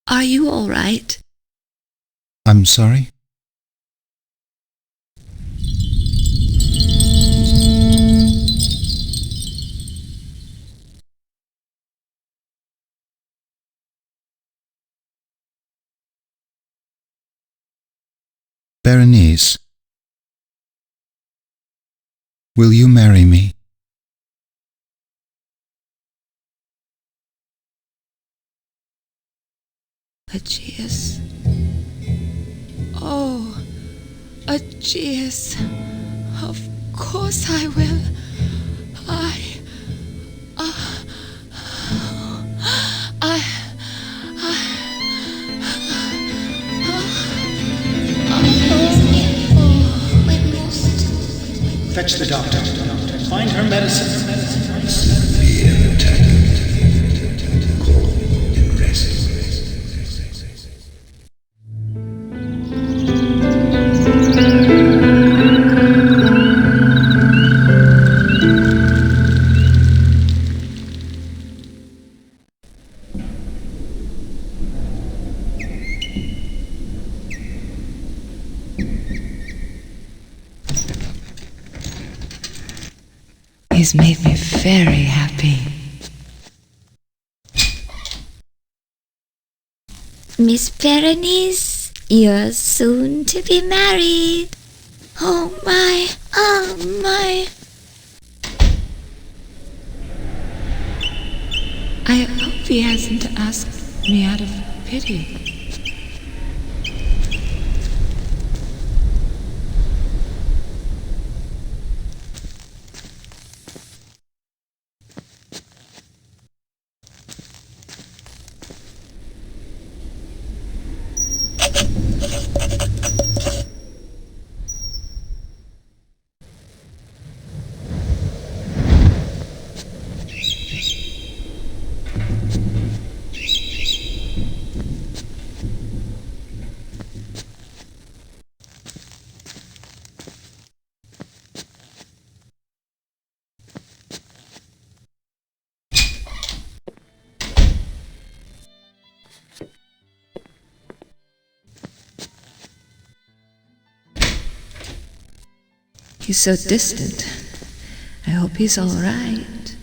Are you all right? I'm sorry? Berenice, will you marry me? Aegeus. Oh, Aegeus. Of course I will. Fetch the doctor. Find her medicine. Severe attack. Call and rest. He's made me very happy. Miss Berenice, you're soon to be married. Oh my, oh my. I hope he hasn't asked me out of pity. He's so distant. I hope he's all right.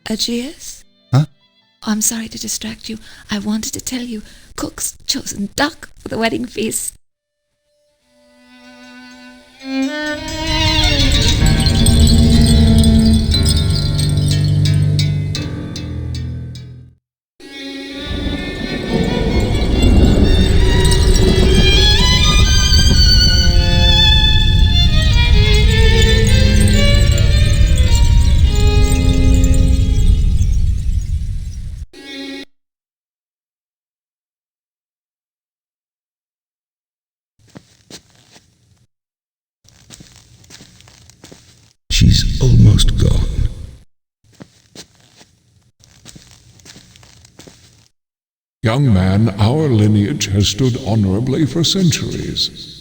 Aegeus? Huh? I'm sorry to distract you. I wanted to tell you, Cook's chosen duck for the wedding feast. She's almost gone. Young man, our lineage has stood honorably for centuries.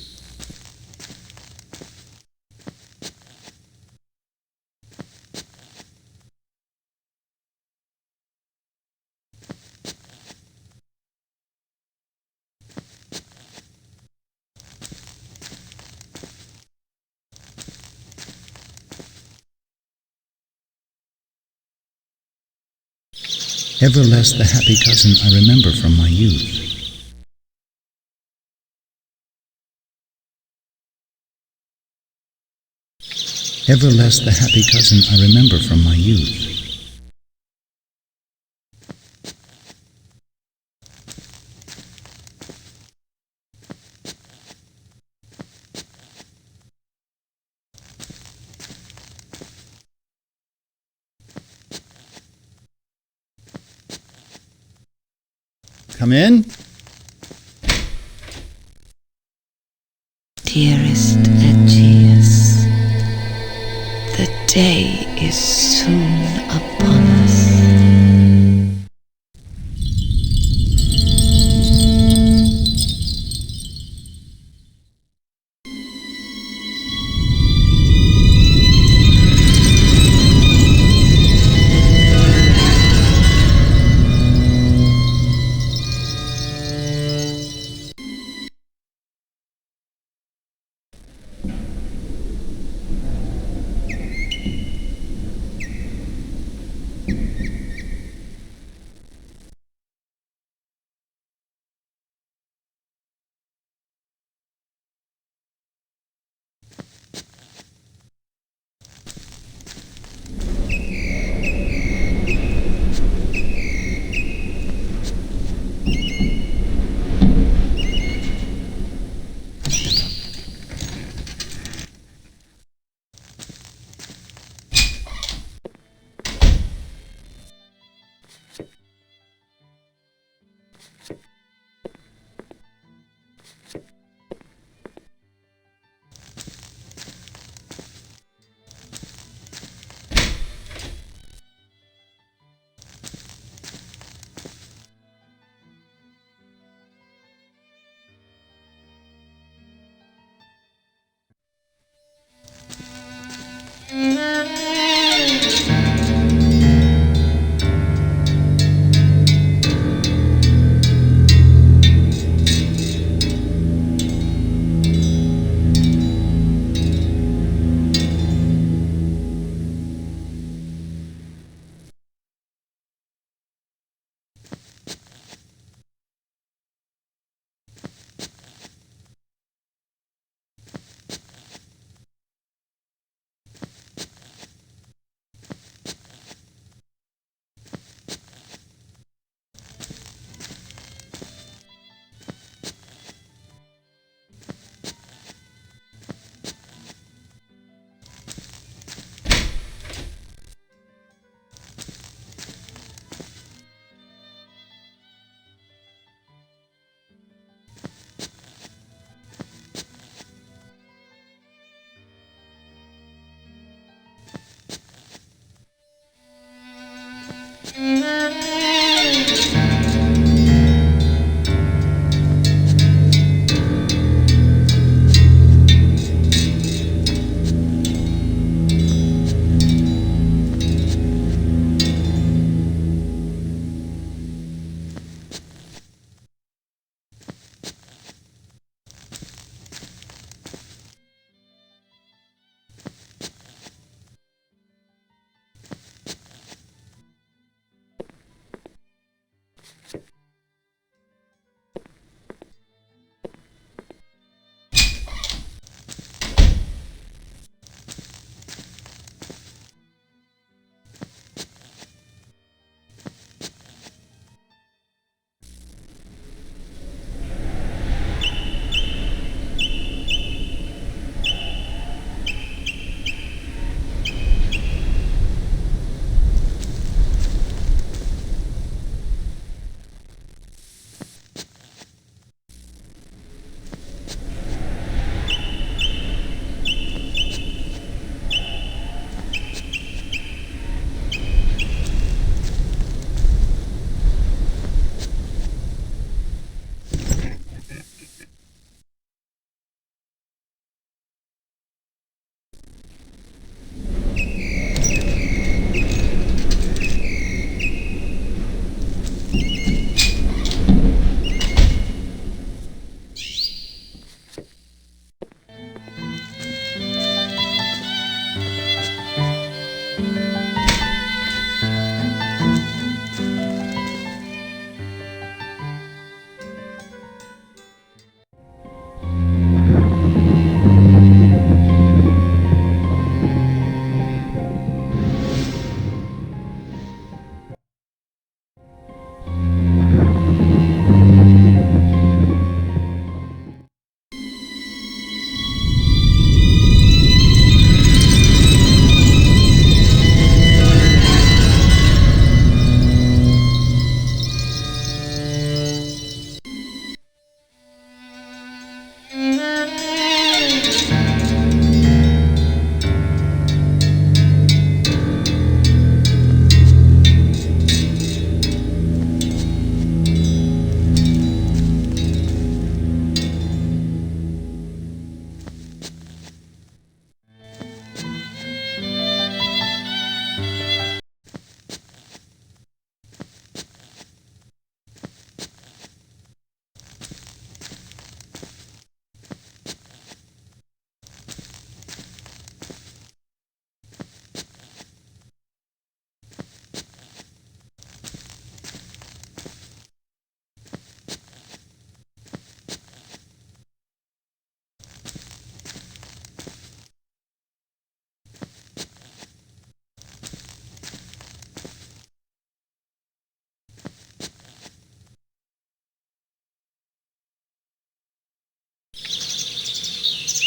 Ever less the happy cousin I remember from my youth. Ever less the happy cousin I remember from my youth. Come in. Dearest Aegeus, the day is soon upon us.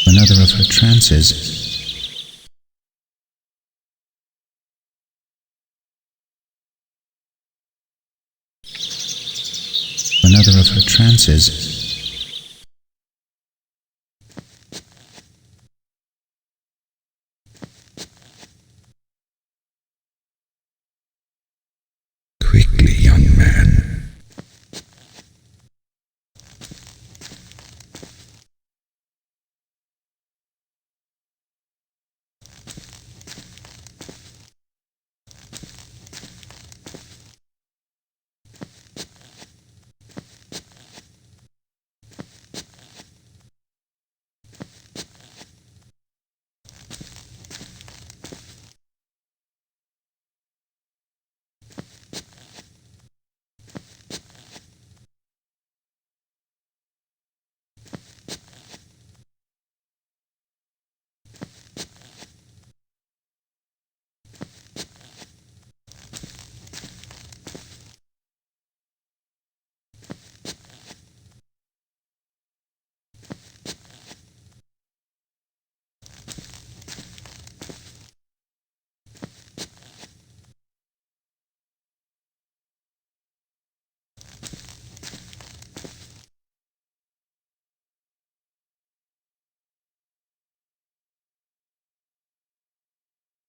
Another of her trances. Another of her trances. Quickly, young man.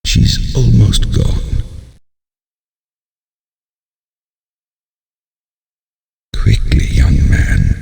She's almost gone. Quickly, young man.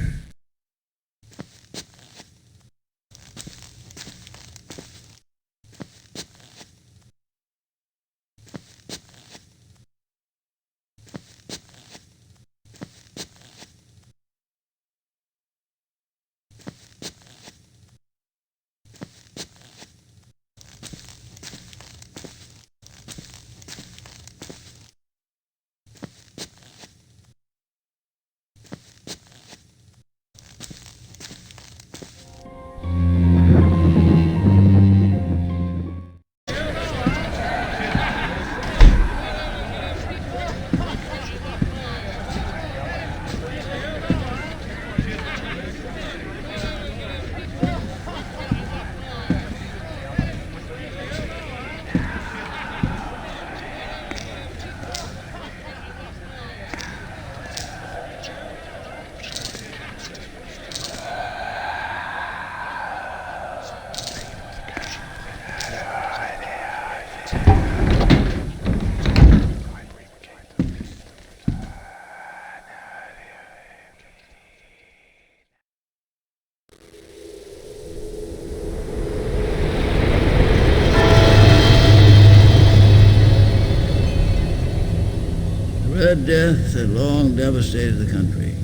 Red Death had long devastated the country.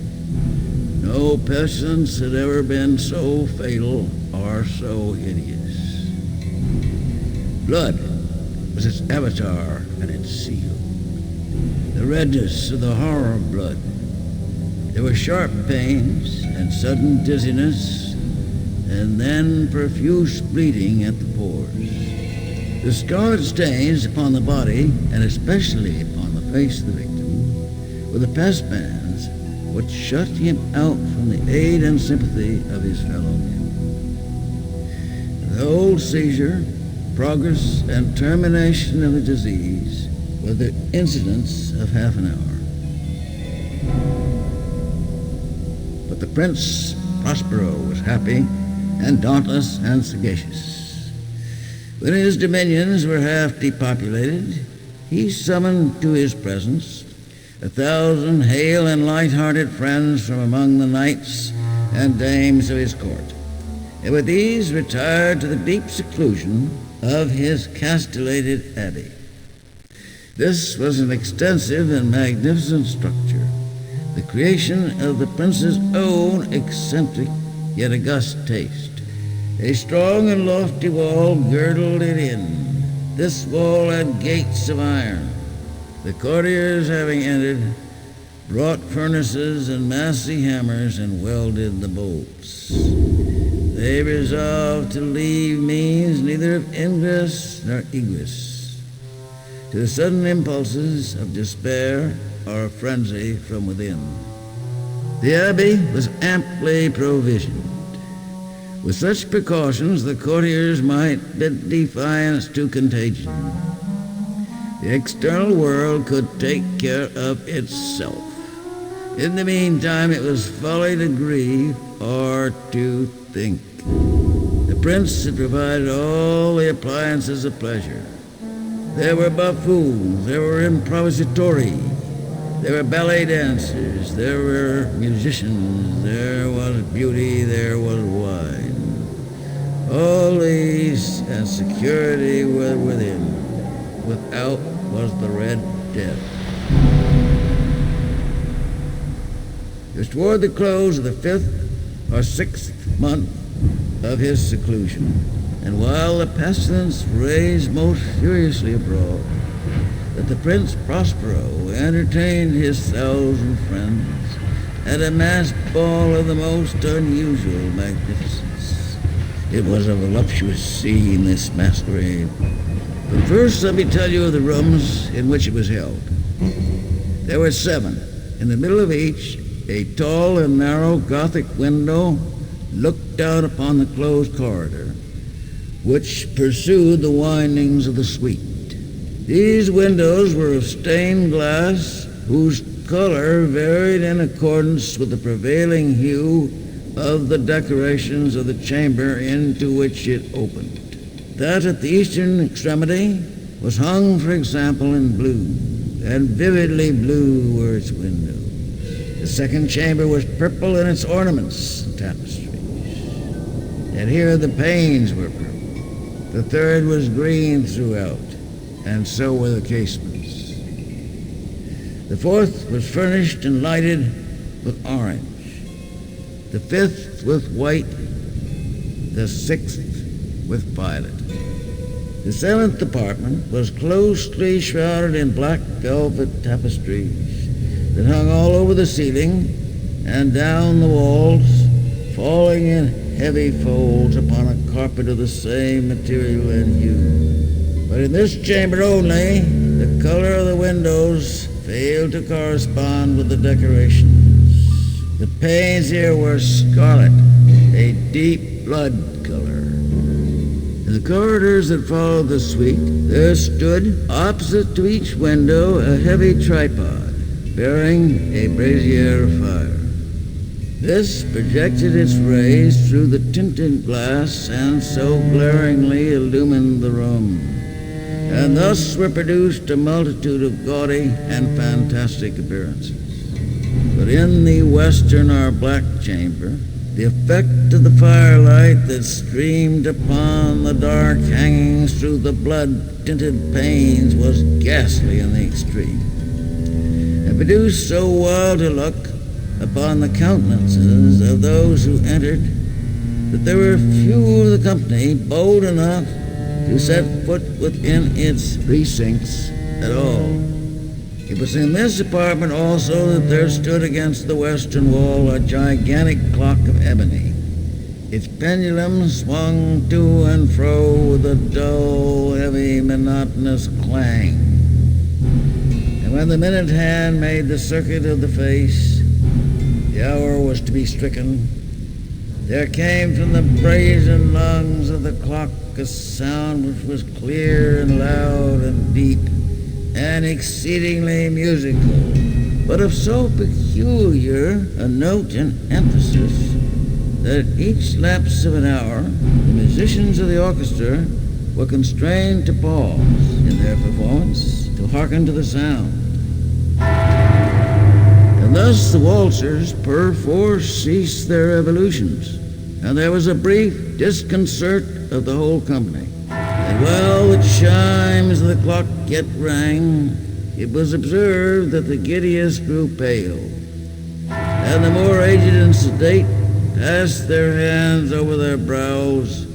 No pestilence had ever been so fatal or so hideous. Blood was its avatar and its seal. The redness of the horror of blood. There were sharp pains and sudden dizziness, and then profuse bleeding at the pores. The scarlet stains upon the body, and especially upon the face of the victim, were the pest bands which shut him out from the aid and sympathy of his fellow men. The old seizure, progress, and termination of the disease were the incidents of half an hour. But the Prince Prospero was happy and dauntless and sagacious. When his dominions were half depopulated, he summoned to his presence 1,000 hale and light-hearted friends from among the knights and dames of his court, and with these retired to the deep seclusion of his castellated abbey. This was an extensive and magnificent structure, the creation of the prince's own eccentric yet august taste. A strong and lofty wall girdled it in. This wall had gates of iron. The courtiers, having entered, brought furnaces and massy hammers and welded the bolts. They resolved to leave means neither of ingress nor egress to the sudden impulses of despair or frenzy from within. The abbey was amply provisioned. With such precautions, the courtiers might bid defiance to contagion. The external world could take care of itself. In the meantime, it was folly to grieve or to think. The prince had provided all the appliances of pleasure. There were buffoons, there were improvisatori, there were ballet dancers, there were musicians, there was beauty, there was wine. All these and security were within. Without was the Red Death. It was toward the close of the 5th or 6th month of his seclusion, and while the pestilence raged most furiously abroad, that the Prince Prospero entertained his 1,000 friends at a masked ball of the most unusual magnificence. It was a voluptuous scene, this masquerade. But first let me tell you of the rooms in which it was held. There were 7. In the middle of each, a tall and narrow Gothic window looked down upon the closed corridor, which pursued the windings of the suite. These windows were of stained glass, whose color varied in accordance with the prevailing hue of the decorations of the chamber into which it opened. That at the eastern extremity was hung, for example, in blue, and vividly blue were its windows. The second chamber was purple in its ornaments and tapestries, and here the panes were purple. The third was green throughout, and so were the casements. The fourth was furnished and lighted with orange, the fifth with white, the sixth with violet. The 7th apartment was closely shrouded in black velvet tapestries that hung all over the ceiling and down the walls, falling in heavy folds upon a carpet of the same material and hue. But in this chamber only, the color of the windows failed to correspond with the decorations. The panes here were scarlet, a deep blood color. In the corridors that followed the suite, there stood, opposite to each window, a heavy tripod bearing a brazier of fire. This projected its rays through the tinted glass and so glaringly illumined the room. And thus were produced a multitude of gaudy and fantastic appearances. But in the western or black chamber, the effect of the firelight that streamed upon the dark hangings through the blood-tinted panes was ghastly in the extreme, and produced so wild a look upon the countenances of those who entered that there were few of the company bold enough to set foot within its precincts at all. It was in this apartment also that there stood against the western wall a gigantic clock of ebony. Its pendulum swung to and fro with a dull, heavy, monotonous clang. And when the minute hand made the circuit of the face, the hour was to be stricken, there came from the brazen lungs of the clock a sound which was clear and loud and deep, and exceedingly musical, but of so peculiar a note and emphasis that at each lapse of an hour the musicians of the orchestra were constrained to pause in their performance to hearken to the sound. And thus the waltzers perforce ceased their evolutions, and there was a brief disconcert of the whole company. And while the chimes of the clock yet rang, it was observed that the giddiest grew pale, and the more aged and sedate passed their hands over their brows,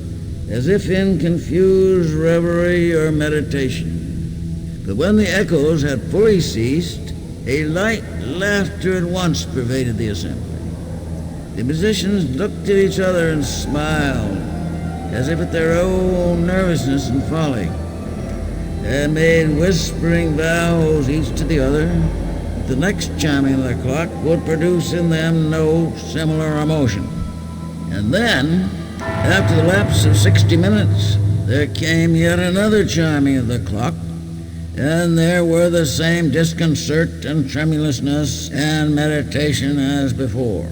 as if in confused reverie or meditation. But when the echoes had fully ceased, a light laughter at once pervaded the assembly. The musicians looked at each other and smiled, as if at their own nervousness and folly, and made whispering vows each to the other that the next chiming of the clock would produce in them no similar emotion. And then After the lapse of 60 minutes, there came yet another chiming of the clock, and there were the same disconcert and tremulousness and meditation as before.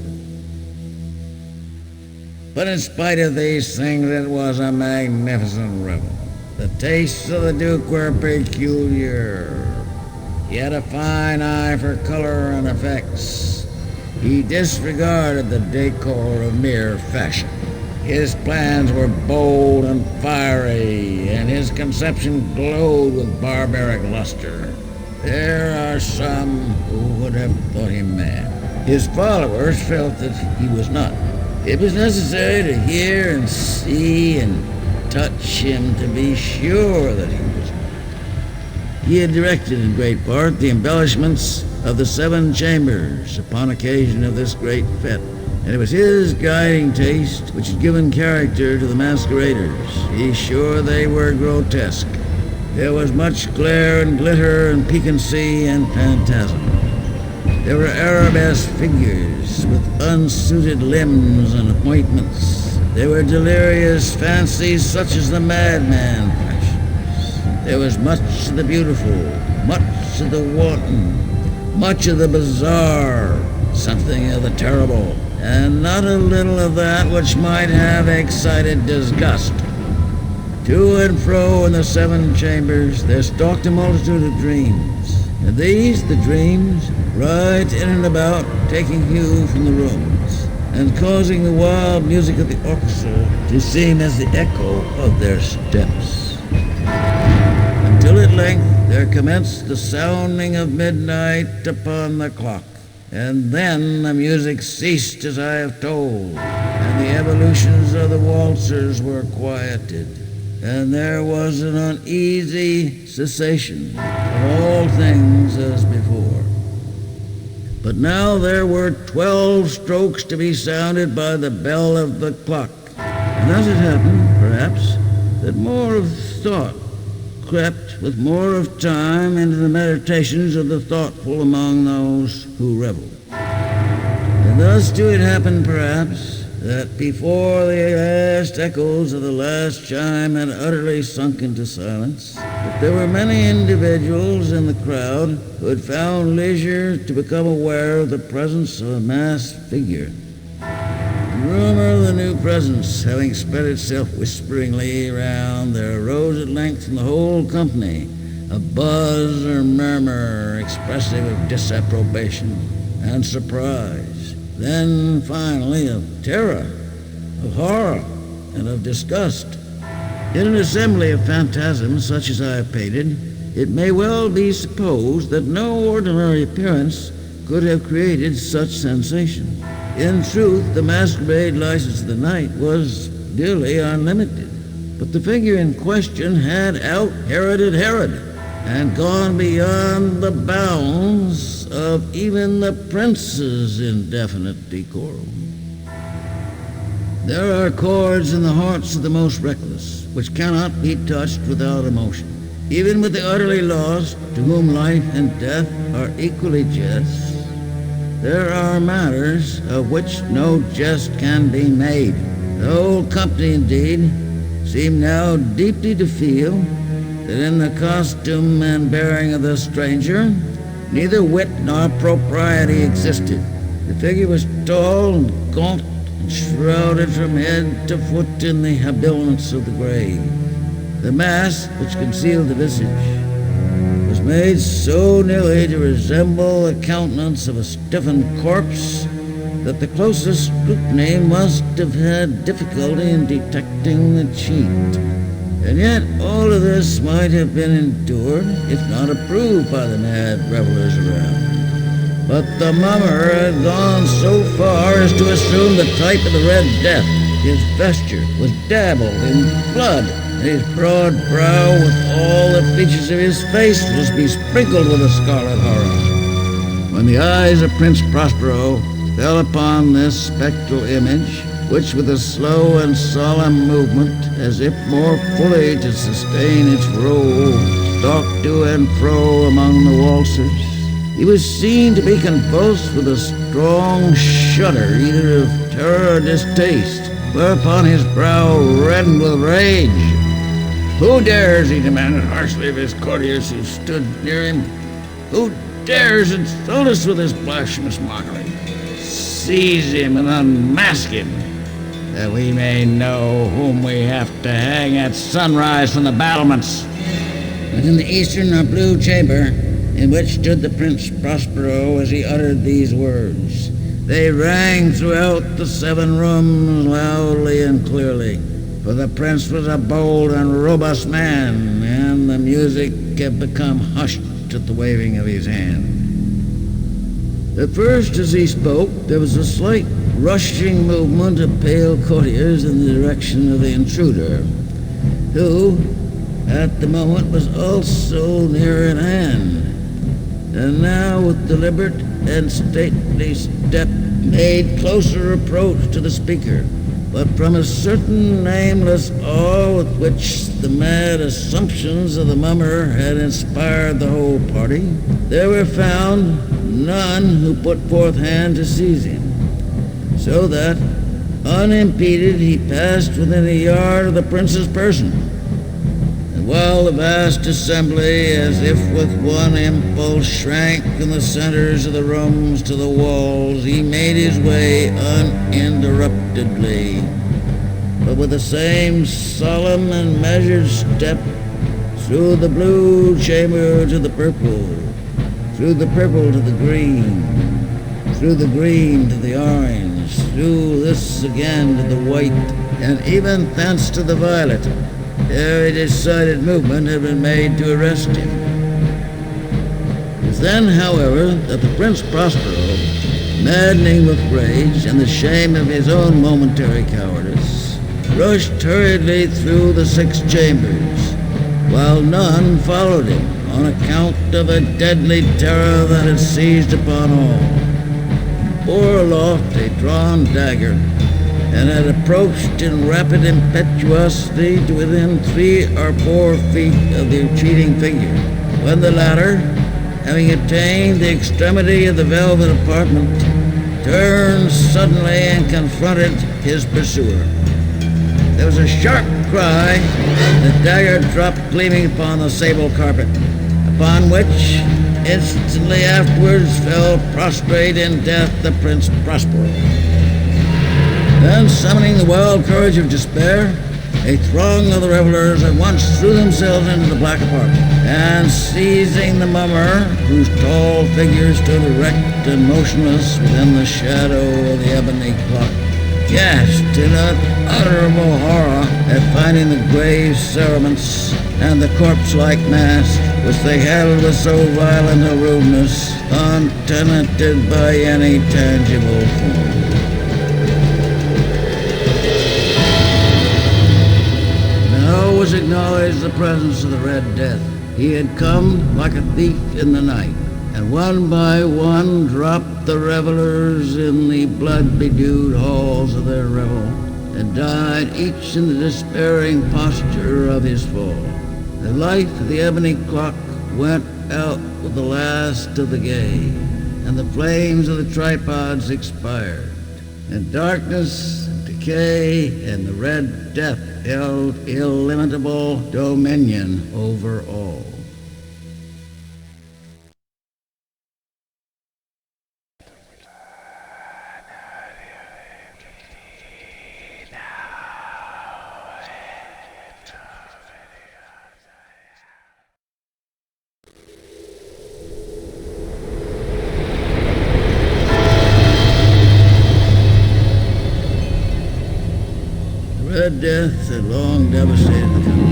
But in spite of these things, it was a magnificent revel. The tastes of the Duke were peculiar. He had a fine eye for color and effects. He disregarded the decor of mere fashion. His plans were bold and fiery, and his conception glowed with barbaric luster. There are some who would have thought him mad. His followers felt that he was not. It was necessary to hear and see and touch him to be sure that he was not. He had directed in great part the embellishments of the 7 chambers upon occasion of this great fete, and it was his guiding taste which had given character to the masqueraders. He's sure they were grotesque. There was much glare and glitter and piquancy and phantasm. There were arabesque figures with unsuited limbs and appointments. There were delirious fancies such as the madman fashions. There was much of the beautiful, much of the wanton, much of the bizarre, something of the terrible, and not a little of that which might have excited disgust. To and fro in the 7 chambers there stalked a multitude of dreams, and these, the dreams, right in and about, taking hue from the rooms, and causing the wild music of the orchestra to seem as the echo of their steps. Until at length there commenced the sounding of midnight upon the clock, and then the music ceased as I have told, and the evolutions of the waltzers were quieted, and there was an uneasy cessation of all things as before. But now there were 12 strokes to be sounded by the bell of the clock, and thus it happened, perhaps, that more of thought crept with more of time into the meditations of the thoughtful among those who reveled. And thus too it happened, perhaps, that before the last echoes of the last chime had utterly sunk into silence, that there were many individuals in the crowd who had found leisure to become aware of the presence of a masked figure. The rumor of the new presence having spread itself whisperingly round, there arose at length from the whole company a buzz or murmur expressive of disapprobation and surprise, then finally of terror, of horror, and of disgust. In an assembly of phantasms such as I have painted, it may well be supposed that no ordinary appearance could have created such sensation. In truth, the masquerade license of the night was nearly unlimited, but the figure in question had out-Heroded Herod, and gone beyond the bounds of even the prince's indefinite decorum. There are chords in the hearts of the most reckless, which cannot be touched without emotion. Even with the utterly lost, to whom life and death are equally jests, there are matters of which no jest can be made. The whole company, indeed, seemed now deeply to feel that in the costume and bearing of the stranger, neither wit nor propriety existed. The figure was tall and gaunt and shrouded from head to foot in the habiliments of the grave. The mask which concealed the visage was made so nearly to resemble the countenance of a stiffened corpse that the closest scrutiny must have had difficulty in detecting the cheat. And yet all of this might have been endured, if not approved by the mad revelers around. But the mummer had gone so far as to assume the type of the Red Death. His vesture was dabbled in blood, and his broad brow with all the features of his face was besprinkled with a scarlet horror. When the eyes of Prince Prospero fell upon this spectral image, which with a slow and solemn movement, as if more fully to sustain its role, stalked to and fro among the waltzers, he was seen to be convulsed with a strong shudder, either of terror or distaste, whereupon his brow reddened with rage. "Who dares," he demanded harshly of his courtiers who stood near him, "who dares insult us with this blasphemous mockery? Seize him and unmask him, that we may know whom we have to hang at sunrise from the battlements." Within the eastern or blue chamber, in which stood the Prince Prospero as he uttered these words, they rang throughout the 7 rooms loudly and clearly, for the prince was a bold and robust man, and the music had become hushed at the waving of his hand. At first, as he spoke, there was a slight rushing movement of pale courtiers in the direction of the intruder, who, at the moment, was also near at hand, and now, with deliberate and stately step, made closer approach to the speaker. But from a certain nameless awe with which the mad assumptions of the mummer had inspired the whole party, there were found none who put forth hand to seize him, so that, unimpeded, he passed within a yard of the prince's person. And while the vast assembly, as if with one impulse, shrank from the centers of the rooms to the walls, he made his way uninterruptedly, but with the same solemn and measured step, through the blue chamber to the purple, through the purple to the green, through the green to the orange, through this again to the white, and even thence to the violet, ere a decided movement had been made to arrest him. It was then, however, that the Prince Prospero, maddening with rage and the shame of his own momentary cowardice, rushed hurriedly through the 6 chambers, while none followed him on account of a deadly terror that had seized upon all. He bore aloft a drawn dagger, and had approached in rapid impetuosity to within 3 or 4 feet of the retreating figure, when the latter, having attained the extremity of the velvet apartment, turned suddenly and confronted his pursuer. There was a sharp cry, and the dagger dropped gleaming upon the sable carpet, upon which, instantly afterwards, fell prostrate in death the Prince Prospero. Then, summoning the wild courage of despair, a throng of the revelers at once threw themselves into the black apartment, and seizing the mummer, whose tall figure stood erect and motionless within the shadow of the ebony clock, gasped in unutterable horror at finding the grave cerements and the corpse-like mask, which they held with so violent a rudeness, untenanted by any tangible form. Now was acknowledged the presence of the Red Death. He had come like a thief in the night, and one by one dropped the revelers in the blood-bedewed halls of their revel, and died each in the despairing posture of his fall. The light of the ebony clock went out with the last of the gay, and the flames of the tripods expired, and darkness, and decay, and the Red Death held illimitable dominion over all. Red Death had long devastated the country.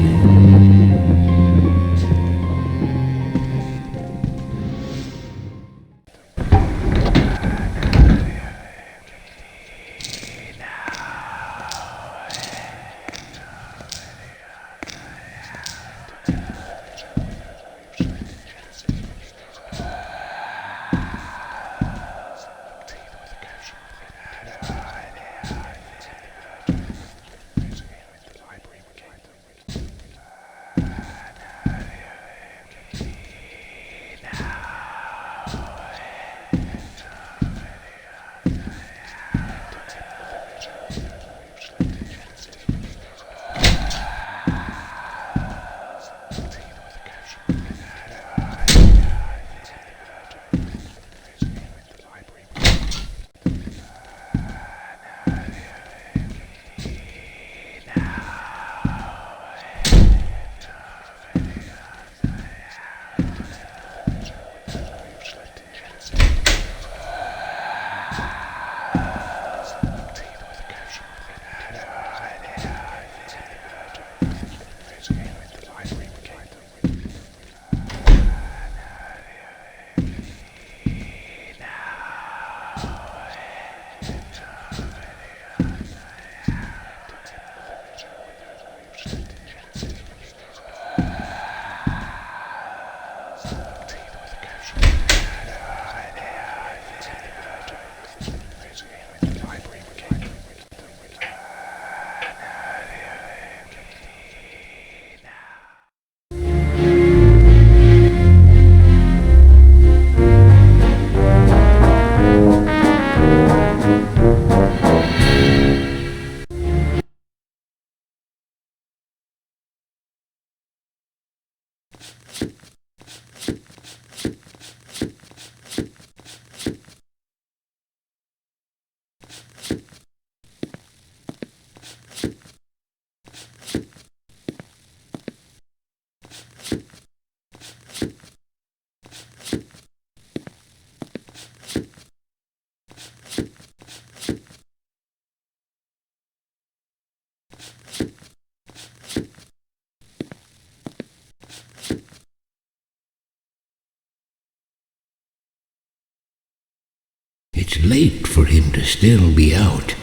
It's late for him to still be out.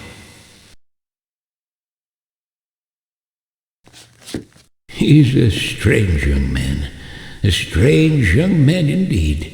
He's a strange young man. A strange young man indeed.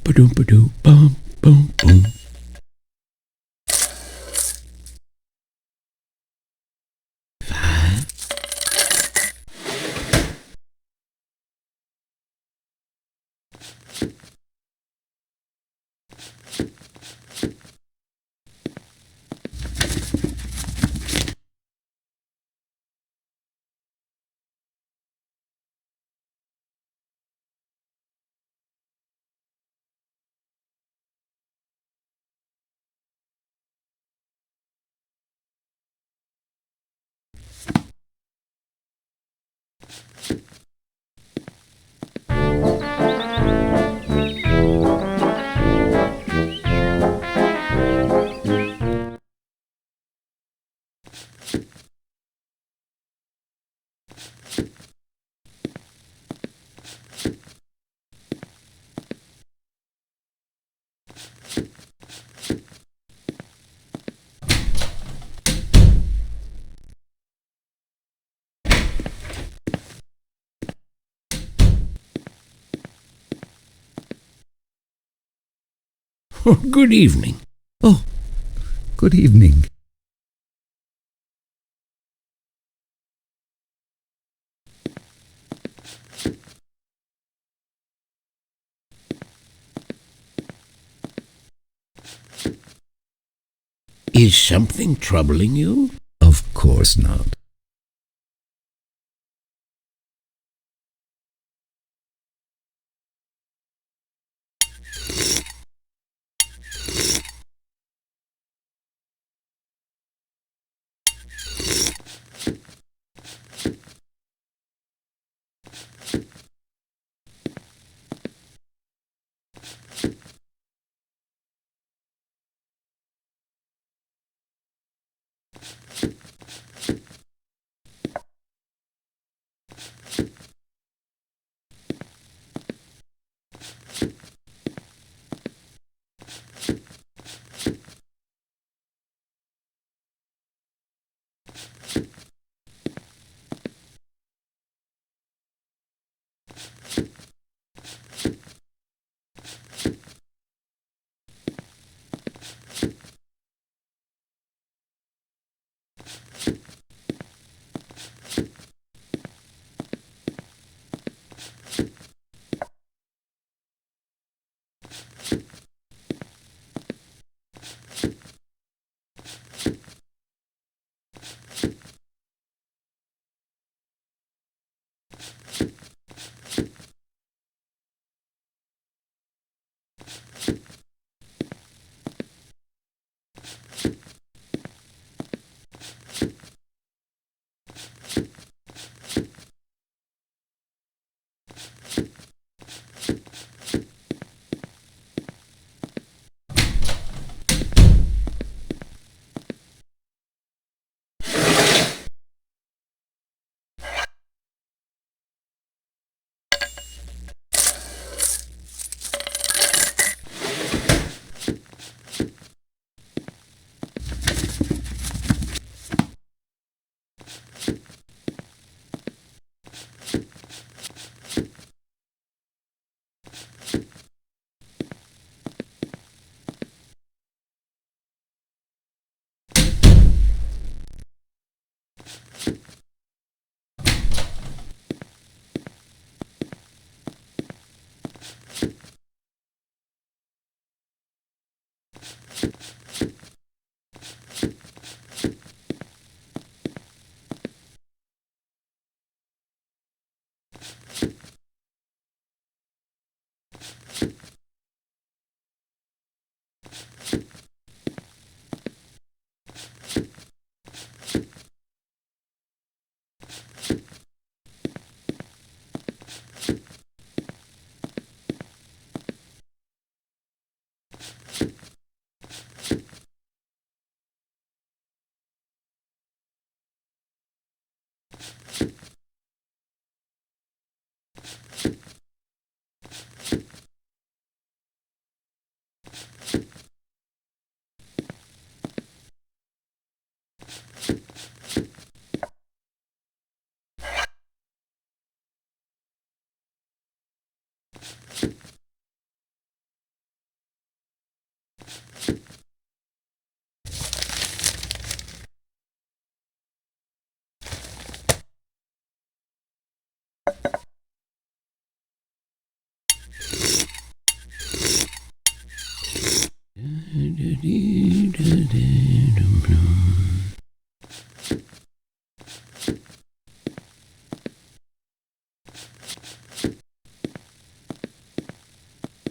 Ba-doom-ba-doo, bum, boom, boom. Oh, good evening. Oh, good evening. Is something troubling you? Of course not.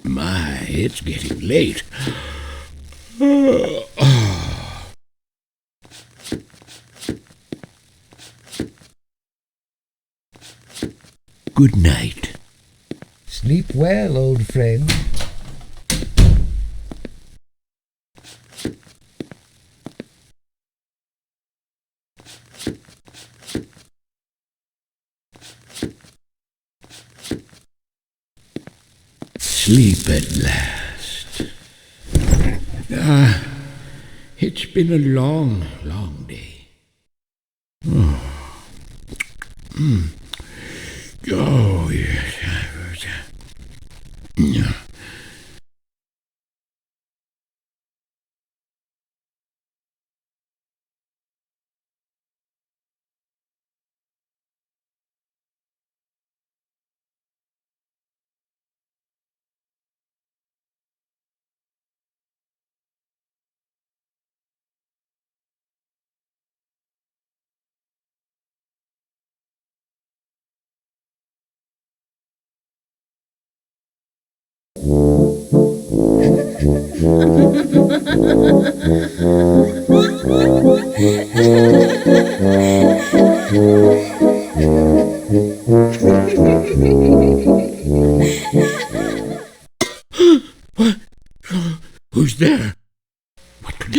My, it's getting late. Good night. Sleep well, old friend. Sleep at last. It's been a long, long day. Oh, yes. What? Who's there? What could...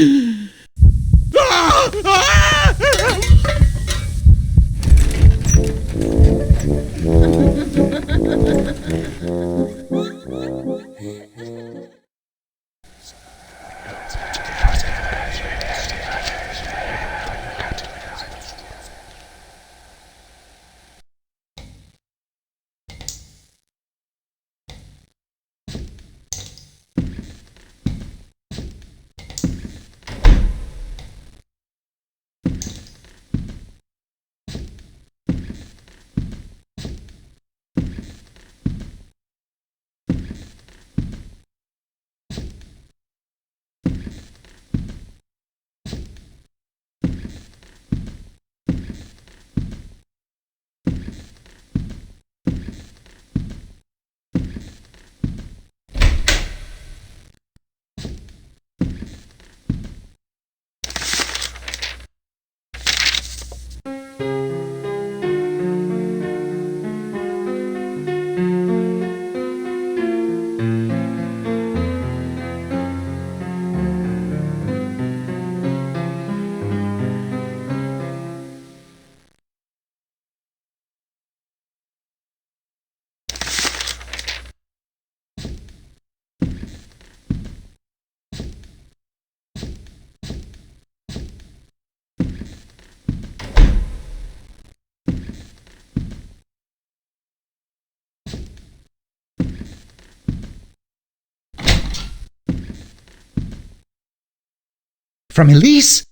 From Elise?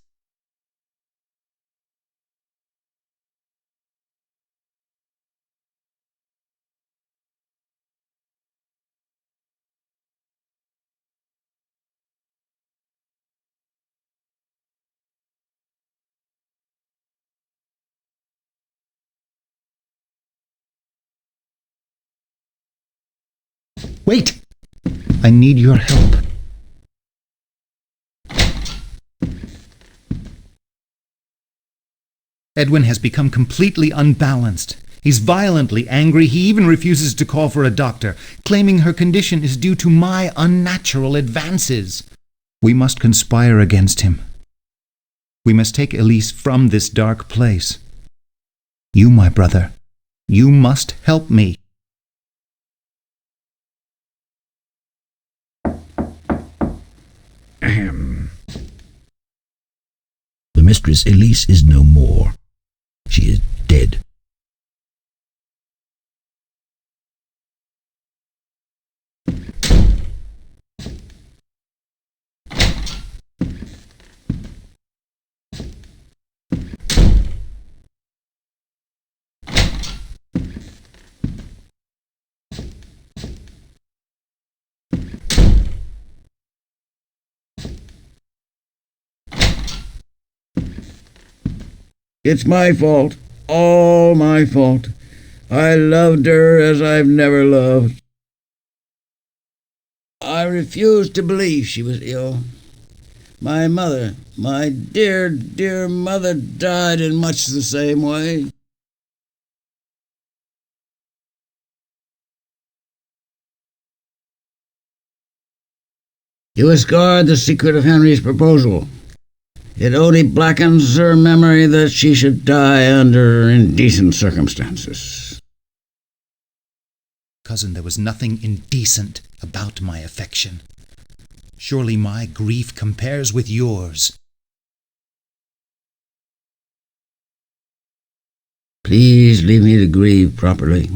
Wait! I need your help. Edwin has become completely unbalanced. He's violently angry. He even refuses to call for a doctor, claiming her condition is due to my unnatural advances. We must conspire against him. We must take Elise from this dark place. You, my brother, you must help me. The Mistress Elise is no more. She is dead. It's my fault. All my fault. I loved her as I've never loved. I refused to believe she was ill. My mother, my dear, dear mother, died in much the same way. You discard the secret of Henry's proposal. It only blackens her memory that she should die under indecent circumstances. Cousin, there was nothing indecent about my affection. Surely my grief compares with yours. Please leave me to grieve properly.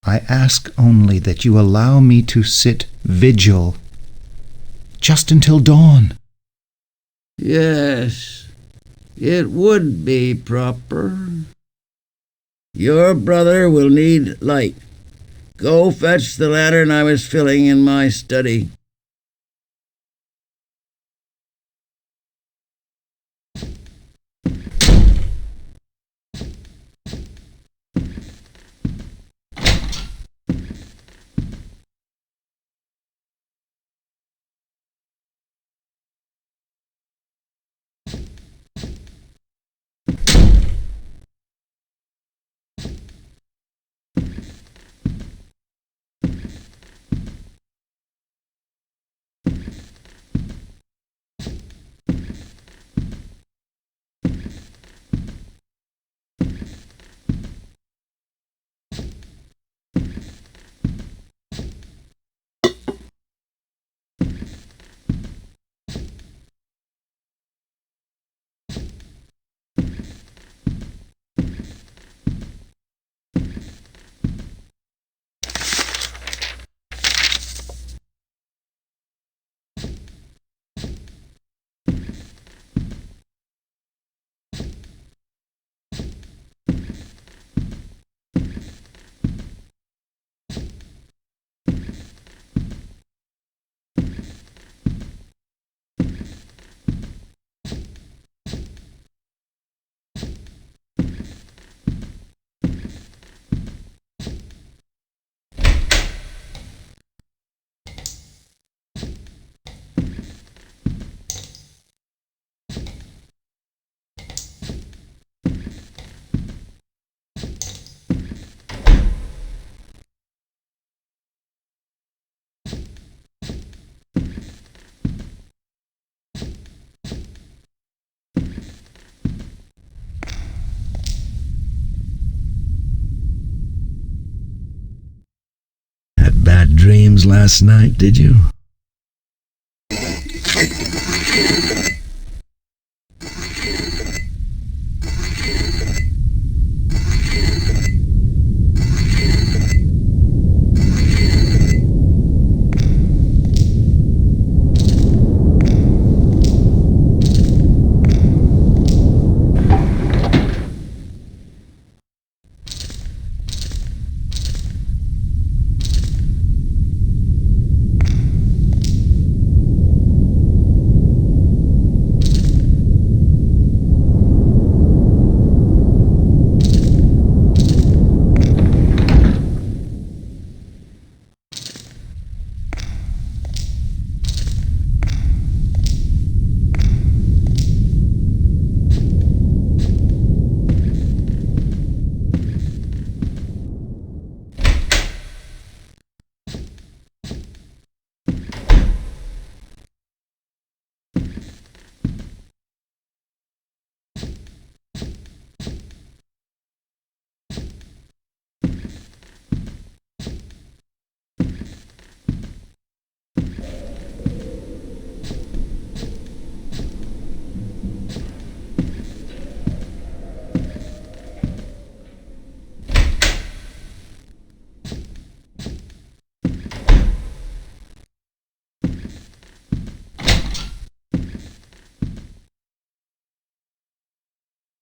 I ask only that you allow me to sit vigil just until dawn. Yes, it would be proper. Your brother will need light. Go fetch the lantern I was filling in my study. Had bad dreams last night, did you?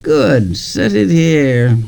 Good, set it here.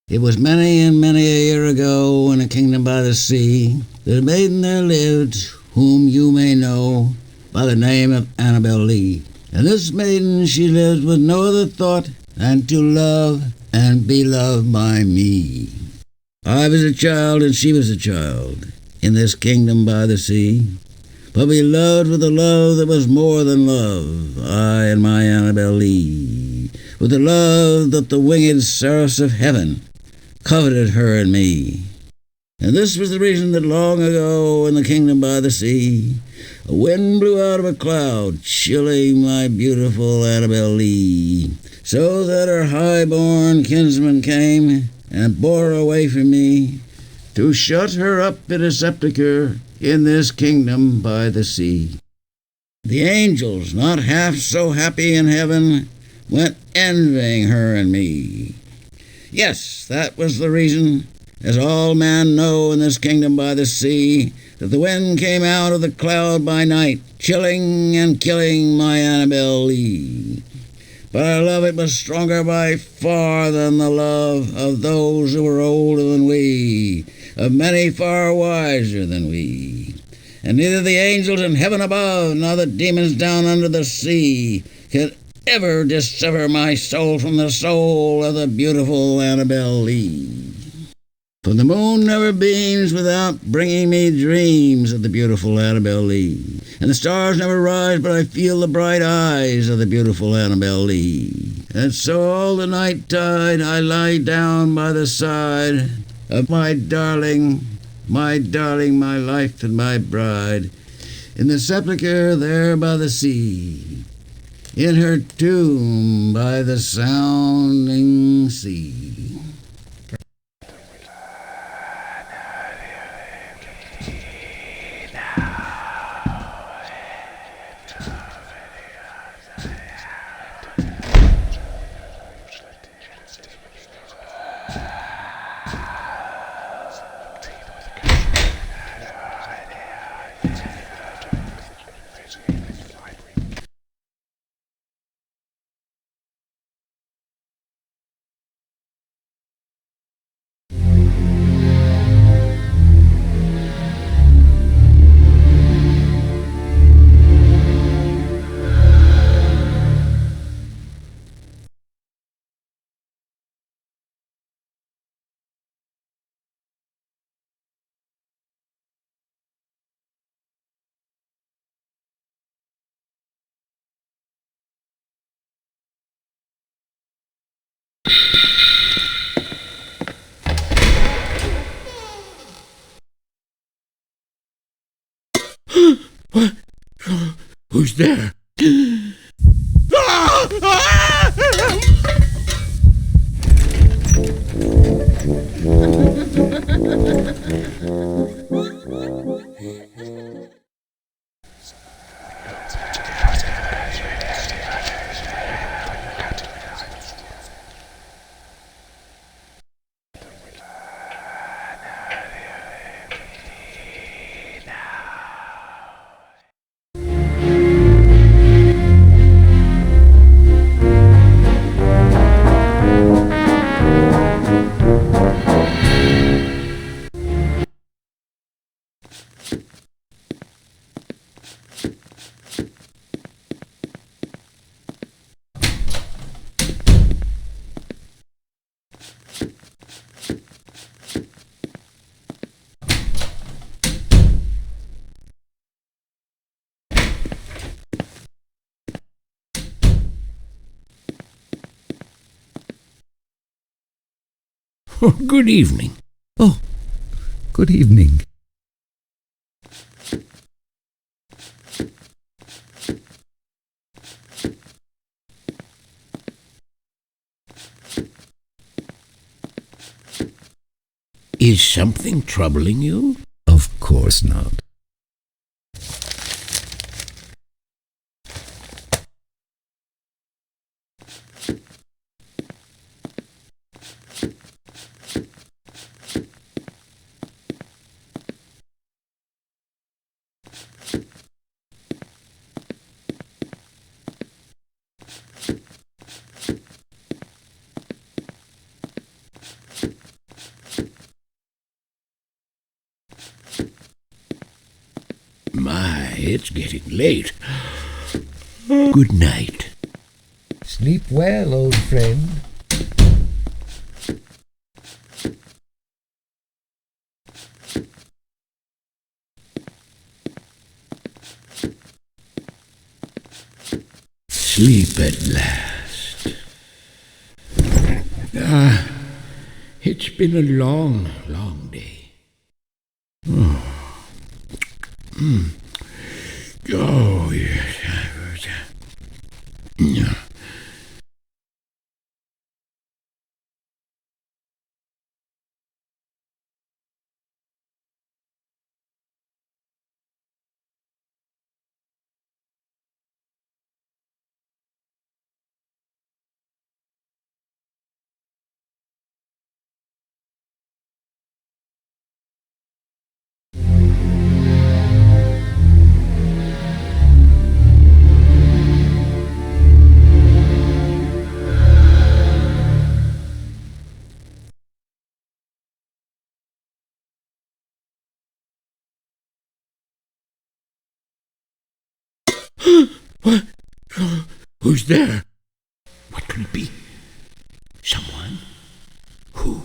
It was many and many a year ago, in a kingdom by the sea, that a maiden there lived, whom you may know by the name of Annabel Lee. And this maiden she lived with no other thought than to love and be loved by me. I was a child and she was a child, in this kingdom by the sea, but we loved with a love that was more than love, I and my Annabel Lee, with the love that the winged seraphs of heaven coveted her and me. And this was the reason that long ago in the kingdom by the sea, a wind blew out of a cloud, chilling my beautiful Annabel Lee, so that her high-born kinsman came and bore her away from me, to shut her up in a sepulchre in this kingdom by the sea. The angels, not half so happy in heaven, went envying her and me. Yes, that was the reason, as all men know in this kingdom by the sea, that the wind came out of the cloud by night, chilling and killing my Annabel Lee. But our love, it was stronger by far than the love of those who were older than we, of many far wiser than we. And neither the angels in heaven above, nor the demons down under the sea, could ever dissever my soul from the soul of the beautiful Annabel Lee. For the moon never beams without bringing me dreams of the beautiful Annabel Lee, and the stars never rise but I feel the bright eyes of the beautiful Annabel Lee. And so all the night tide I lie down by the side of my darling, my life and my bride, in the sepulchre there by the sea, in her tomb by the sounding sea. Who's there? Oh, good evening. Oh, good evening. Is something troubling you? Of course not. My, it's getting late. Good night. Sleep well, old friend. Sleep at last. It's been a long, long day. Oh, yes. What? Who's there? What could it be? Someone? Who?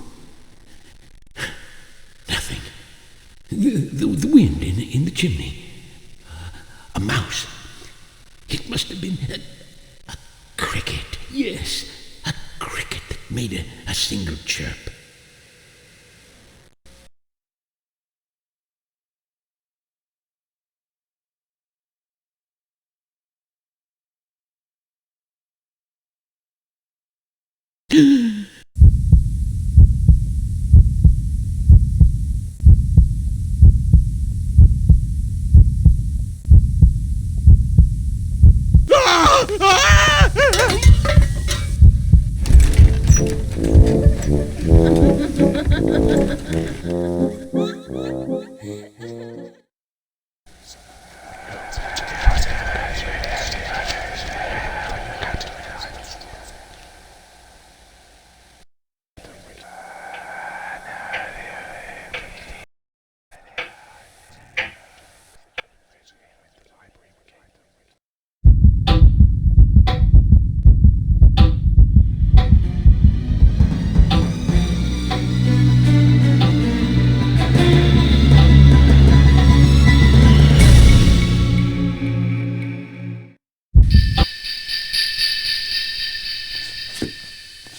Nothing. The wind in the chimney. A mouse. It must have been a cricket. Yes, a cricket that made a single chirp.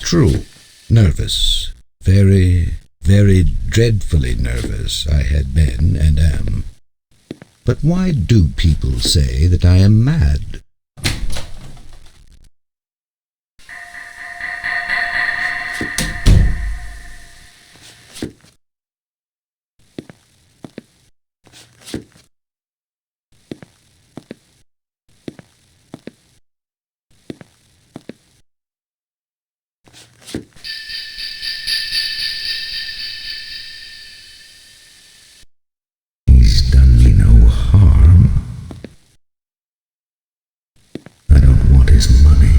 True. Nervous. Very, very dreadfully nervous I had been and am. But why do people say that I am mad? He's done me no harm. I don't want his money.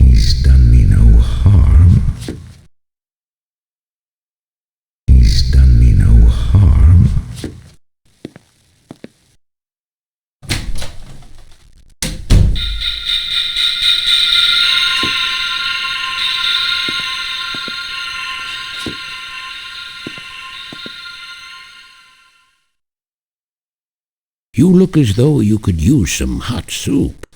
He's done me no harm. He's done me no harm. You look as though you could use some hot soup.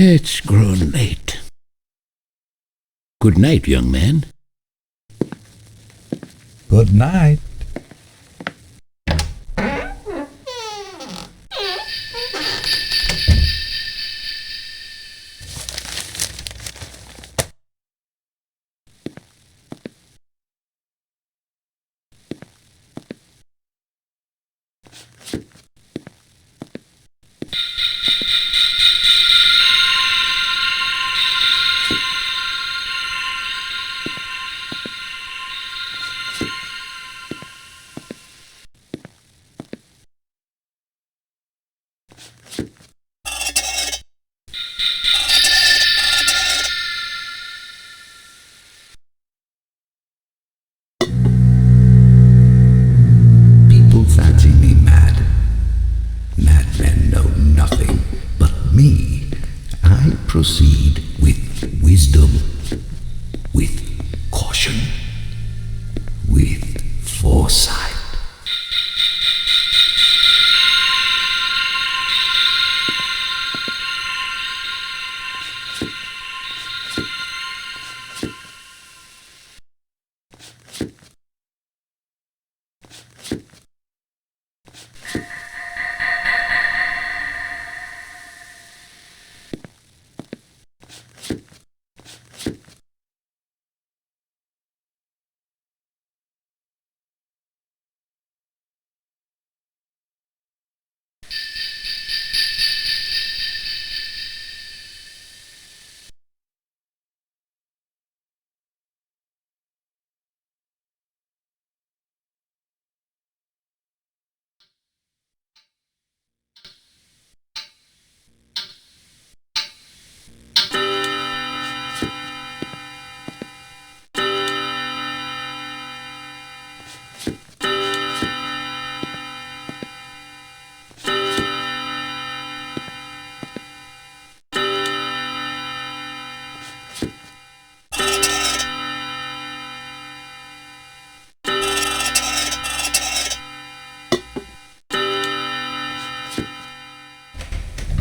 It's grown late. Good night, young man. Good night. proceed with wisdom, with caution, with foresight.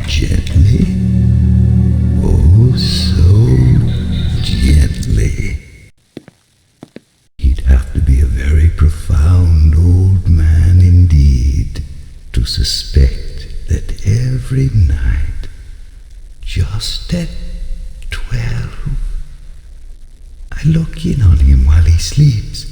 Gently, oh so gently. He'd have to be a very profound old man indeed to suspect that every night, just at 12, I look in on him while he sleeps.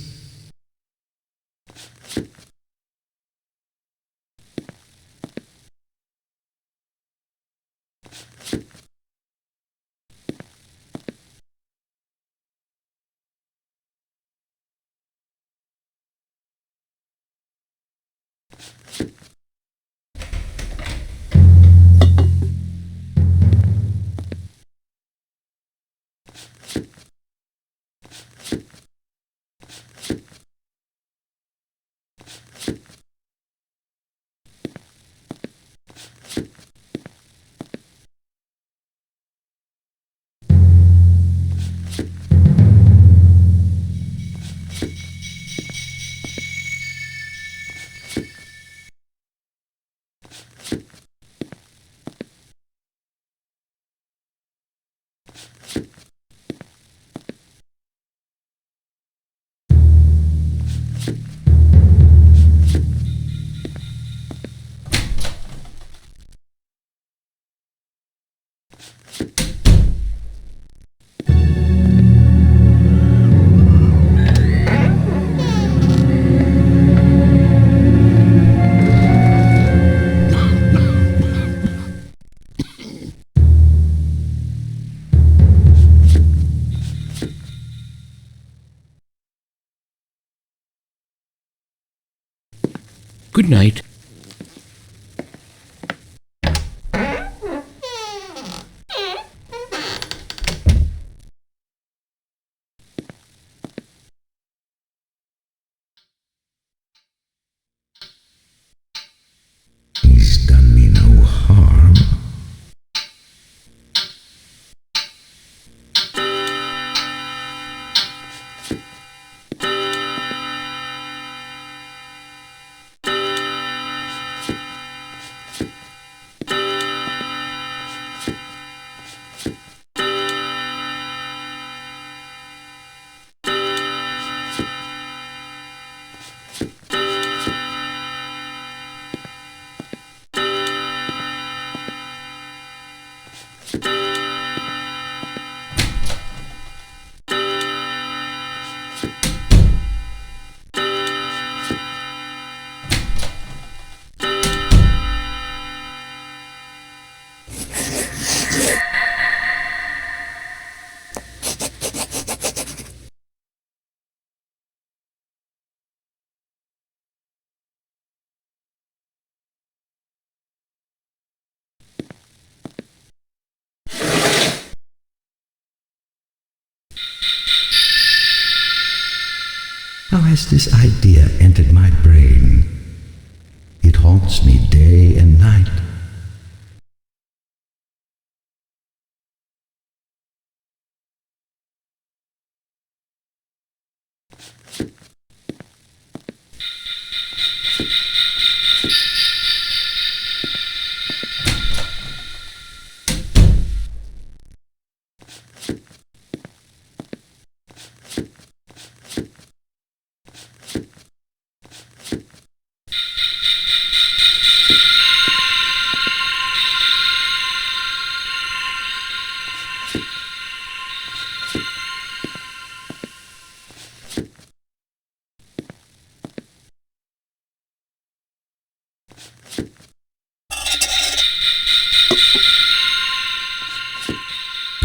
Good night. He's done me no harm. How has this idea entered my brain? It haunts me day and night.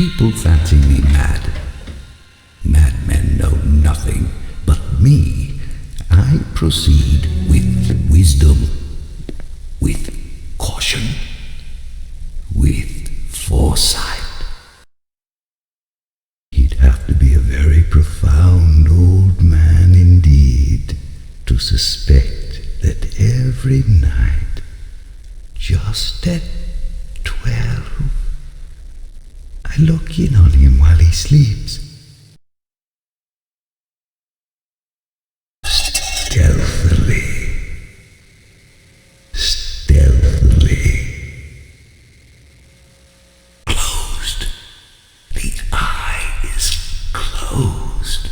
People fancy me mad. Madmen know nothing but me. I proceed with wisdom, with caution, with foresight. He'd have to be a very profound old man indeed to suspect that every night, just at 12, I look in on him while he sleeps. Stealthily. Closed. The eye is closed.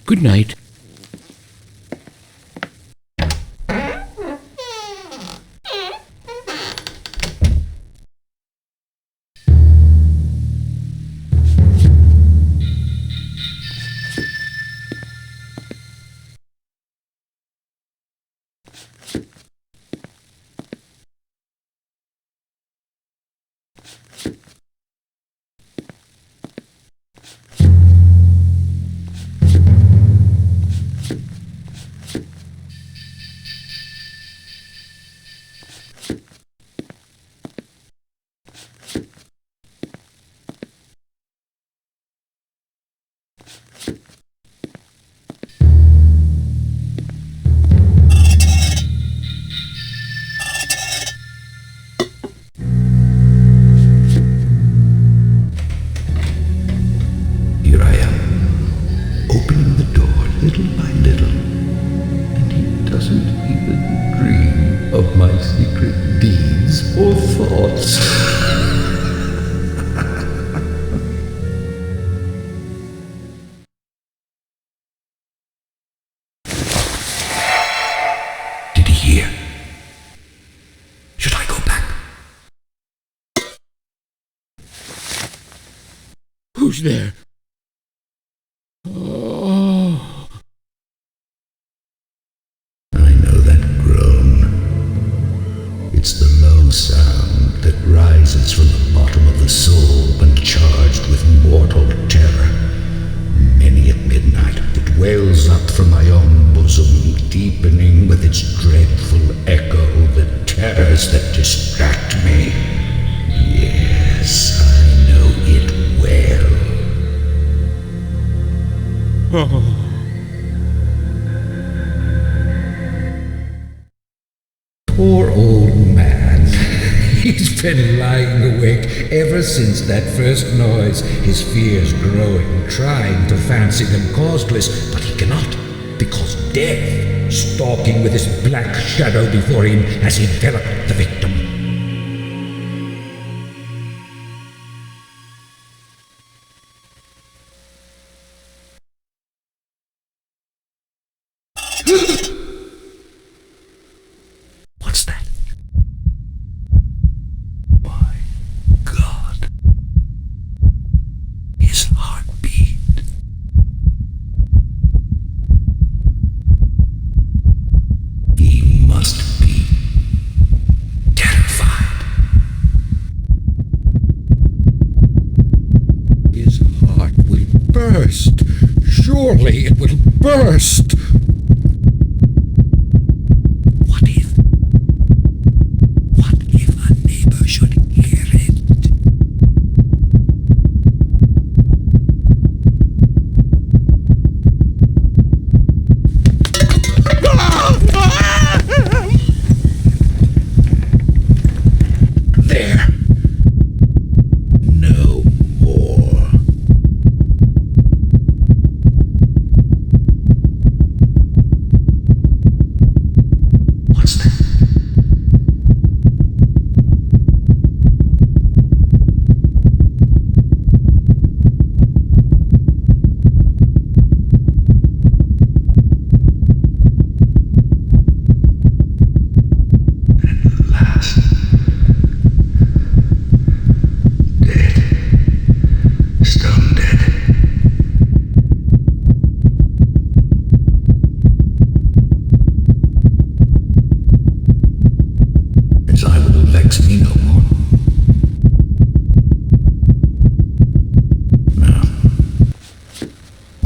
Good night. Little by little, and he doesn't even dream of my secret deeds or thoughts. Did he hear? Should I go back? Who's there? It's the low sound that rises from the bottom of the soul when charged with mortal terror. Many at midnight it wails up from my own bosom, deepening with its dreadful echo the terrors that distract me. Yes, I know it well. Poor old man. He's been lying awake ever since that first noise, his fears growing, trying to fancy them causeless, but he cannot, because death, stalking with his black shadow before him, has enveloped the victim. What's that? My God. His heartbeat. He must be terrified. His heart will burst. Surely it will burst. No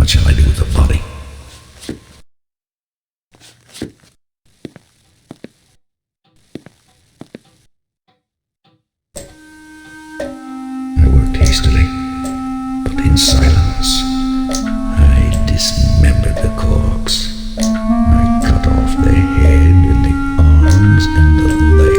What shall I do with the body? I worked hastily, but in silence. I dismembered the corpse. I cut off the head and the arms and the legs.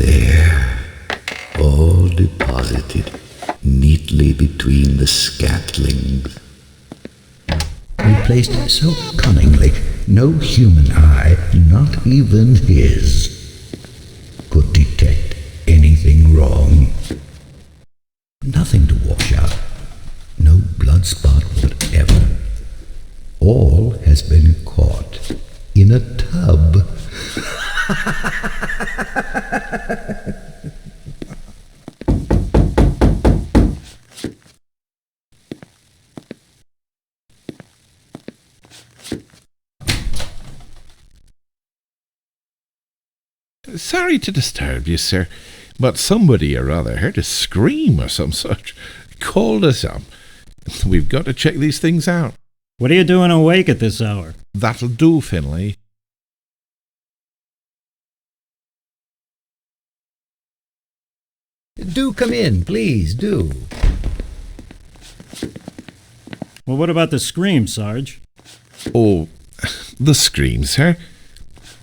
There, all deposited neatly between the scantlings. And placed so cunningly, no human eye, not even his, could detect anything wrong. Nothing to wash out, no blood spot whatever. All has been caught in a tub. Sorry to disturb you, sir, but somebody or other heard a scream or some such. Called us up. We've got to check these things out. What are you doing awake at this hour? That'll do, Finlay. Do come in, please, do. Well, what about the scream, Sarge? Oh, the scream, sir?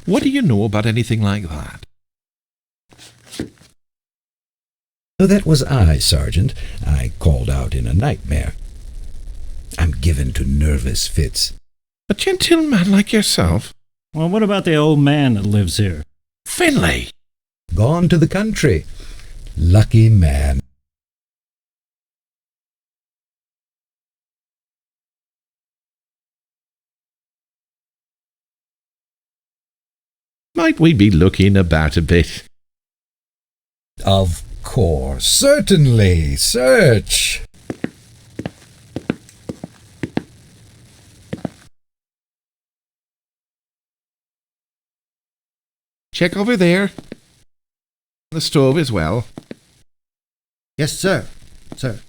What do you know about anything like that? Oh, that was I, Sergeant. I called out in a nightmare. I'm given to nervous fits. A gentleman like yourself? Well, what about the old man that lives here? Finlay! Gone to the country. Lucky man. Might we be looking about a bit? Of course, certainly. Search. Check over there. The stove as well. Yes, sir. Sir.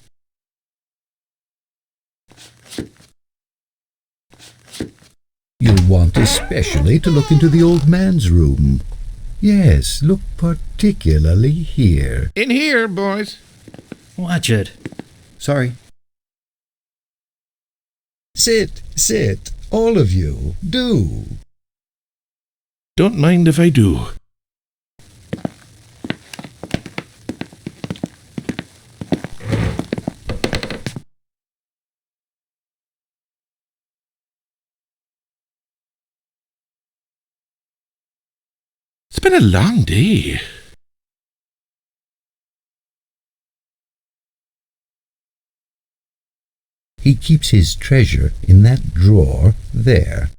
You'll want especially to look into the old man's room. Yes, look particularly here. In here, boys. Watch it. Sorry. Sit, all of you. Do. Don't mind if I do. It's been a long day. He keeps his treasure in that drawer there.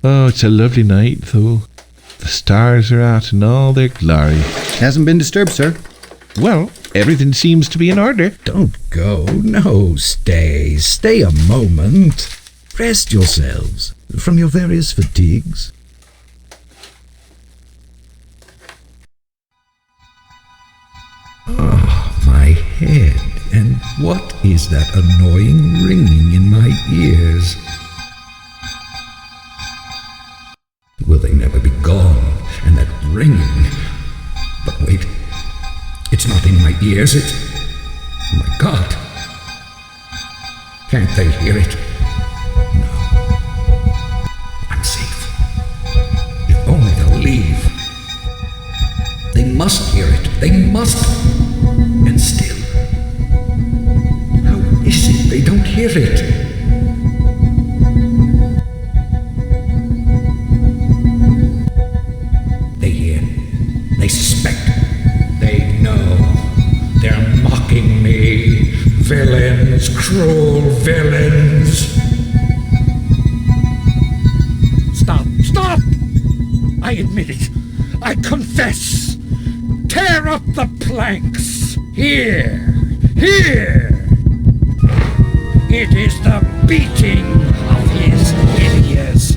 Oh, it's a lovely night, though. The stars are out in all their glory. Hasn't been disturbed, sir. Well, everything seems to be in order. Don't go. No, stay. Stay a moment. Rest yourselves from your various fatigues. Ah, my head. And what is that annoying ringing in my ears? Will they never be gone? And that ringing. But wait. It's not in my ears. It's... Oh my God. Can't they hear it? No. I'm safe. If only they'll leave. They must hear it. They must. And still. How is it they don't hear it? They suspect. They know. They're mocking me. Villains, cruel villains. Stop! Stop! I admit it. I confess. Tear up the planks. Here. Here. It is the beating of his hideous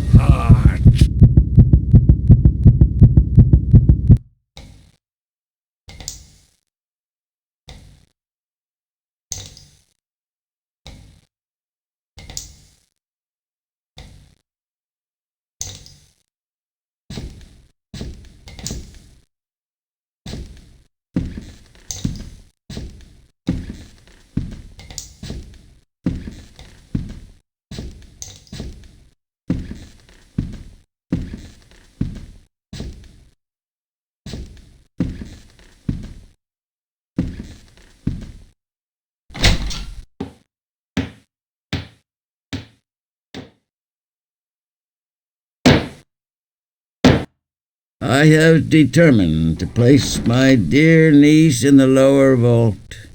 I have determined to place my dear niece in the lower vault.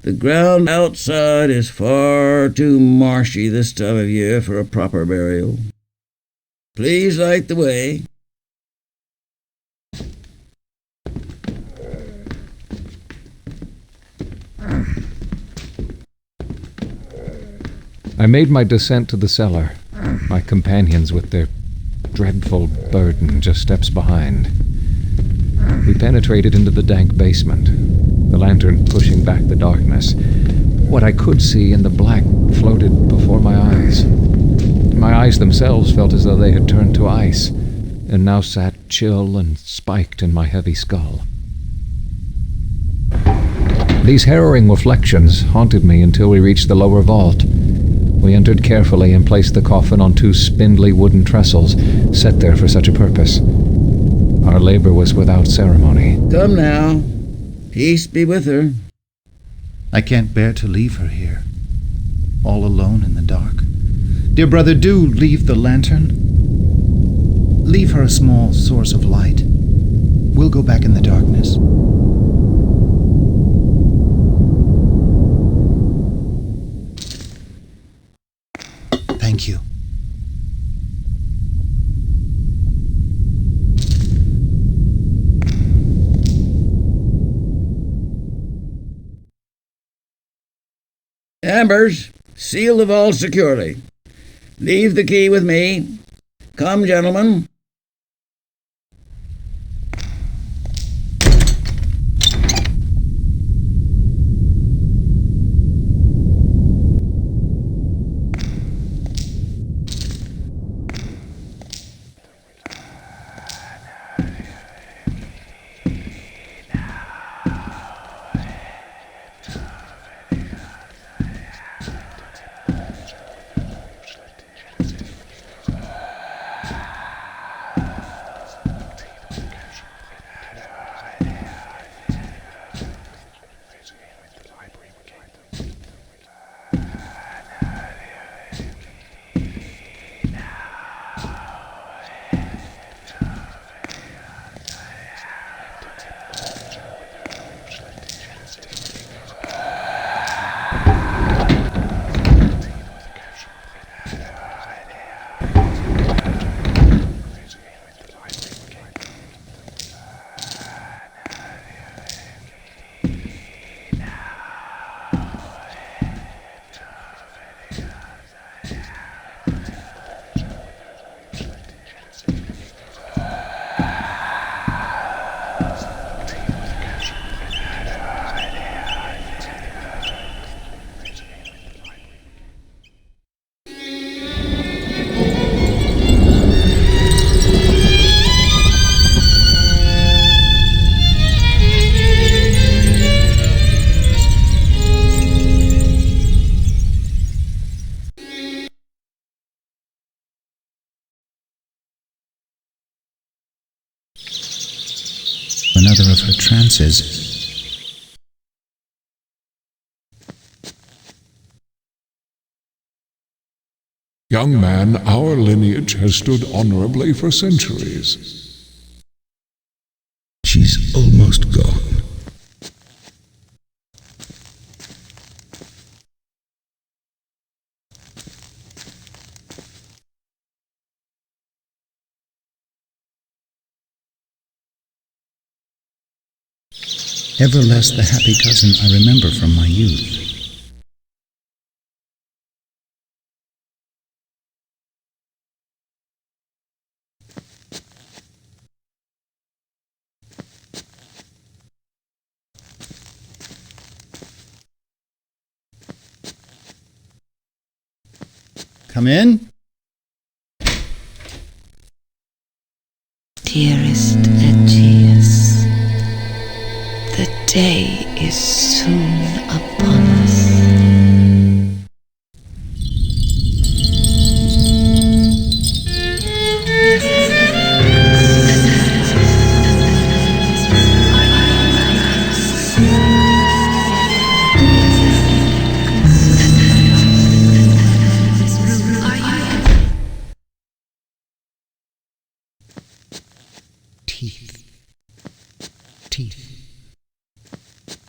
The ground outside is far too marshy this time of year for a proper burial. Please light the way. I made my descent to the cellar, my companions with their dreadful burden just steps behind. We penetrated into the dank basement, the lantern pushing back the darkness. What I could see in the black floated before my eyes. My eyes themselves felt as though they had turned to ice, and now sat chill and spiked in my heavy skull. These harrowing reflections haunted me until we reached the lower vault. We entered carefully and placed the coffin on 2 spindly wooden trestles, set there for such a purpose. Our labor was without ceremony. Come now. Peace be with her. I can't bear to leave her here, all alone in the dark. Dear brother, do leave the lantern. Leave her a small source of light. We'll go back in the darkness. Thank you. Ambers, seal the vault securely. Leave the key with me. Come, gentlemen. Another of her trances. Young man, our lineage has stood honorably for centuries. She's almost gone. Ever less the happy cousin I remember from my youth. Come in. Dearest Aegeus, the day is soon upon us. teeth, teeth,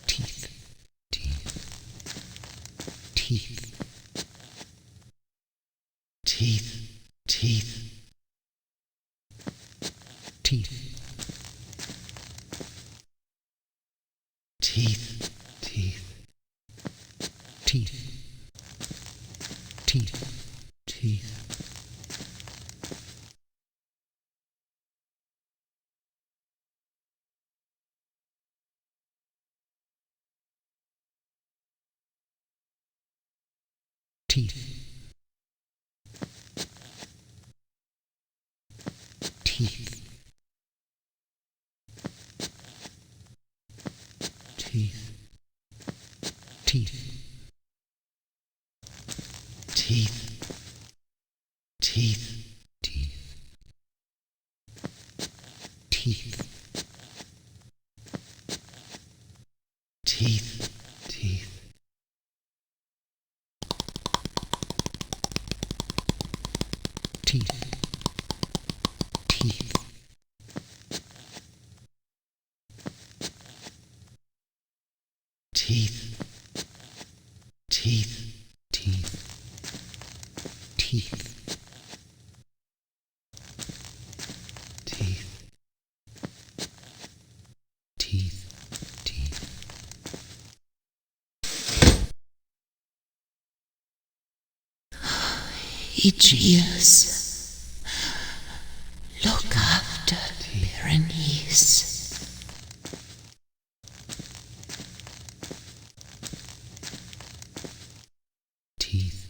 teeth, teeth, teeth, teeth, teeth, teeth, teeth, teeth, teeth, teeth, teeth. Teeth, teeth, teeth, teeth, teeth, teeth, teeth, teeth, teeth, teeth. Teeth, teeth, teeth, teeth, teeth, teeth, teeth, teeth, teeth. Aegeus, look after Berenice. Teeth,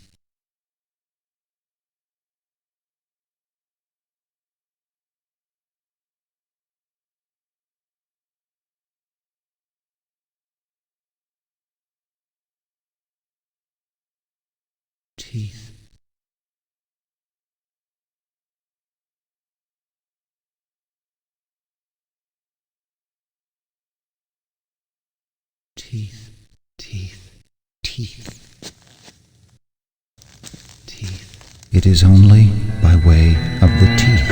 teeth. Teeth, teeth, teeth, teeth. It is only by way of the teeth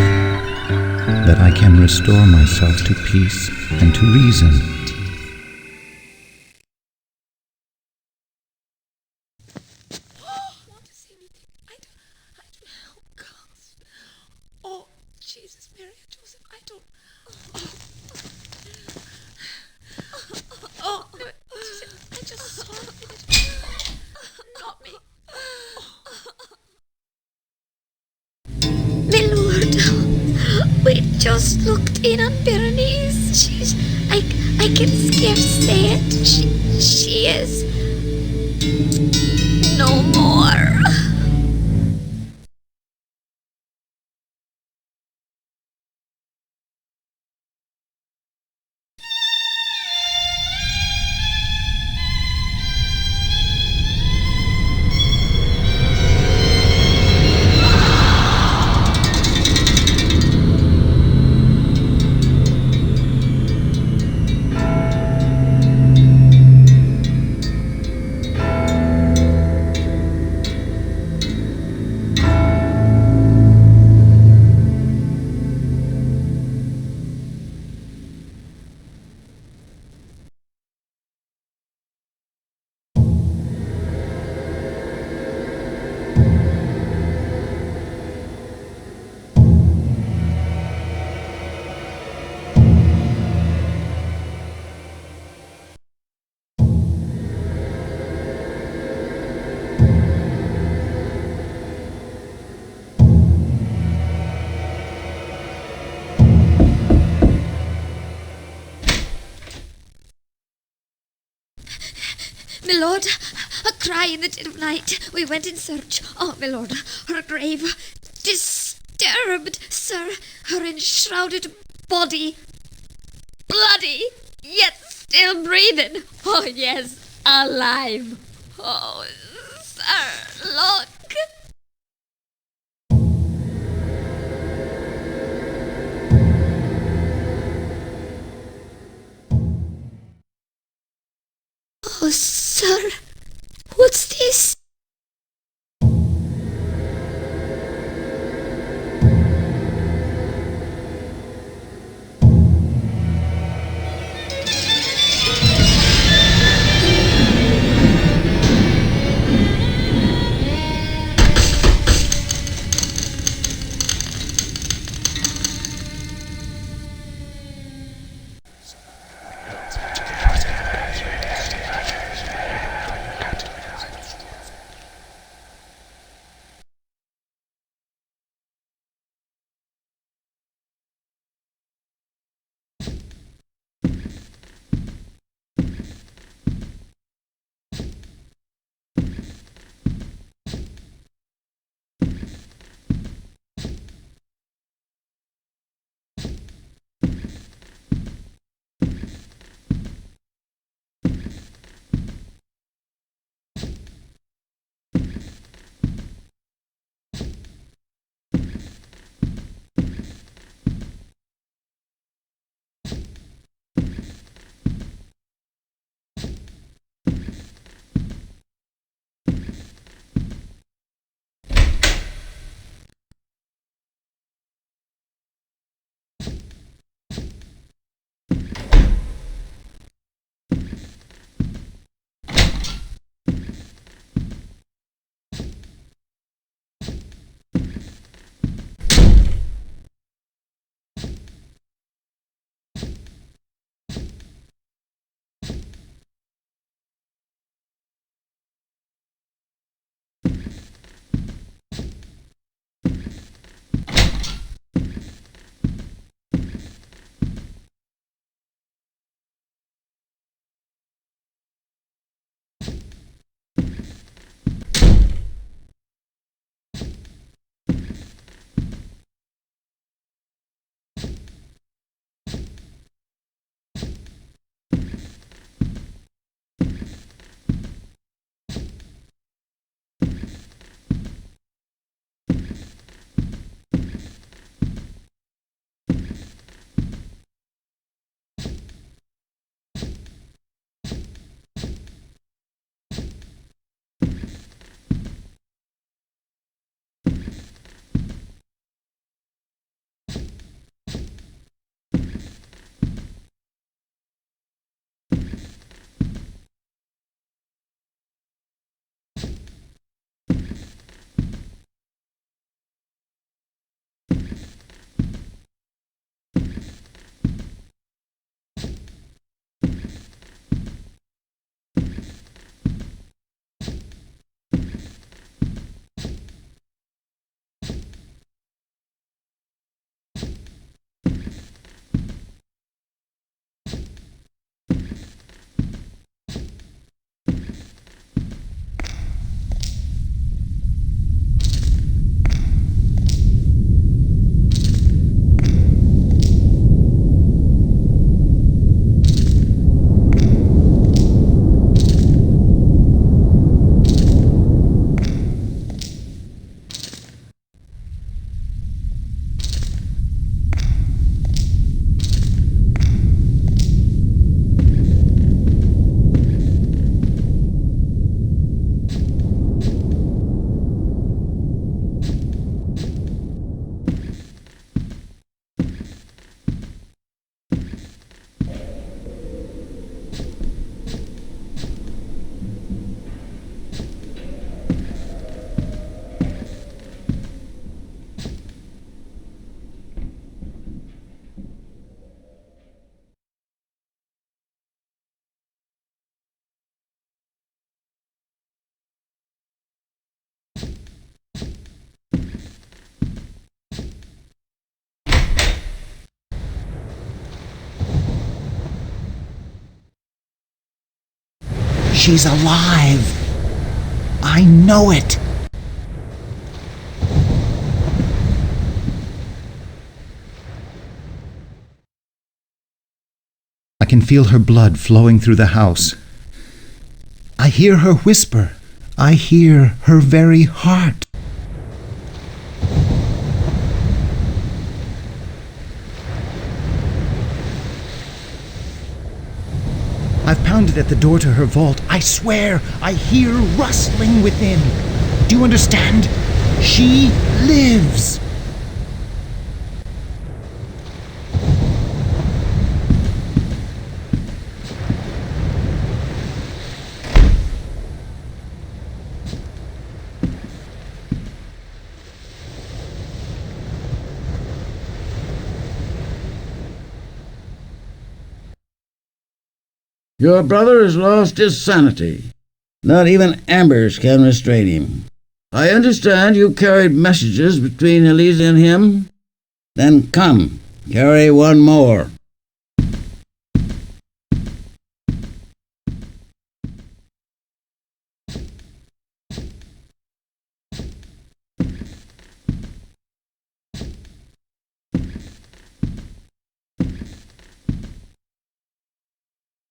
that I can restore myself to peace and to reason. Want to see me? I don't. Oh, Jesus, Mary, Joseph, I don't. Oh, no, I just saw it. Not me. My lord, we just looked in on Berenice. I can scarce say it. She is no more. My lord, a cry in the dead of night. We went in search. Oh, my lord, her grave disturbed, sir. Her enshrouded body, bloody, yet still breathing. Oh, yes, alive. Oh, sir, look. Oh, sir, what's this? She's alive. I know it. I can feel her blood flowing through the house. I hear her whisper. I hear her very heart. I've pounded at the door to her vault. I swear I hear rustling within. Do you understand? She lives. Your brother has lost his sanity. Not even embers can restrain him. I understand you carried messages between Elise and him. Then come, carry one more.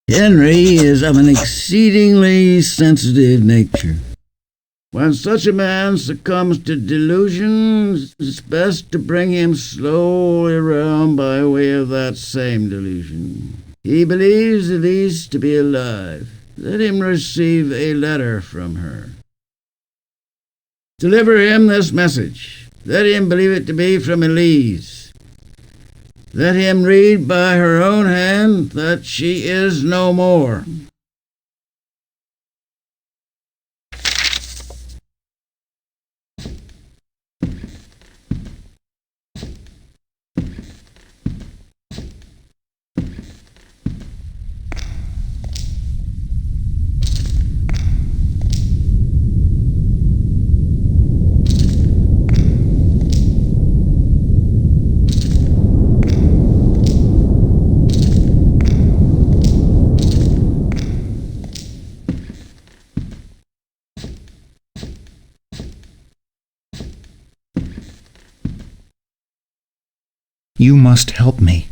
Henry is of an exceedingly sensitive nature. When such a man succumbs to delusions, it's best to bring him slowly around by way of that same delusion. He believes Elise to be alive. Let him receive a letter from her. Deliver him this message. Let him believe it to be from Elise. Let him read by her own hand that she is no more. You must help me.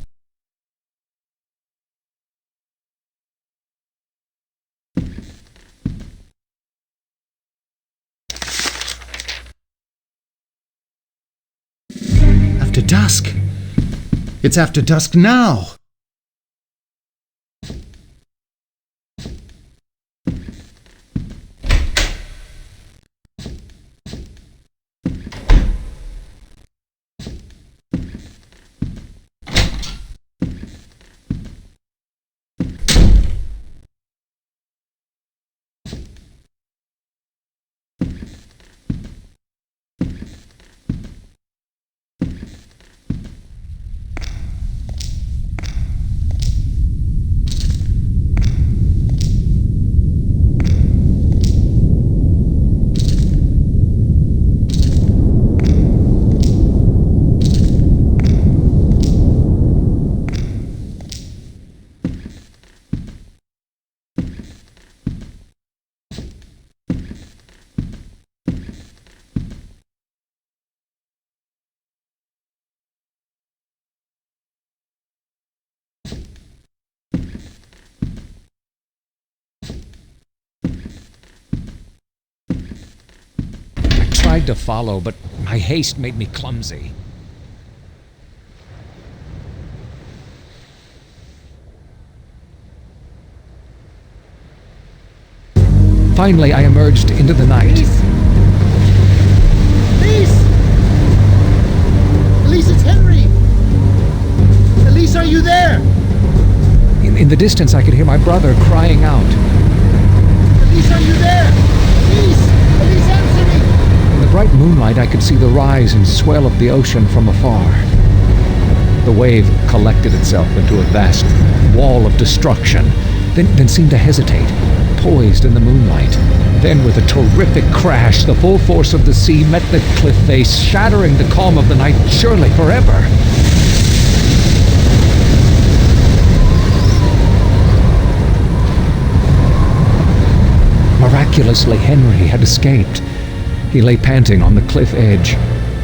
After dusk. It's after dusk now. I tried to follow, but my haste made me clumsy. Finally, I emerged into the night. Elise! Elise, it's Henry! Elise, are you there? In the distance, I could hear my brother crying out. Elise, are you there? Elise! Elise, answer me! In the bright moonlight, I could see the rise and swell of the ocean from afar. The wave collected itself into a vast wall of destruction, then seemed to hesitate, poised in the moonlight. Then, with a terrific crash, the full force of the sea met the cliff face, shattering the calm of the night, surely forever. Miraculously, Henry had escaped. He lay panting on the cliff edge,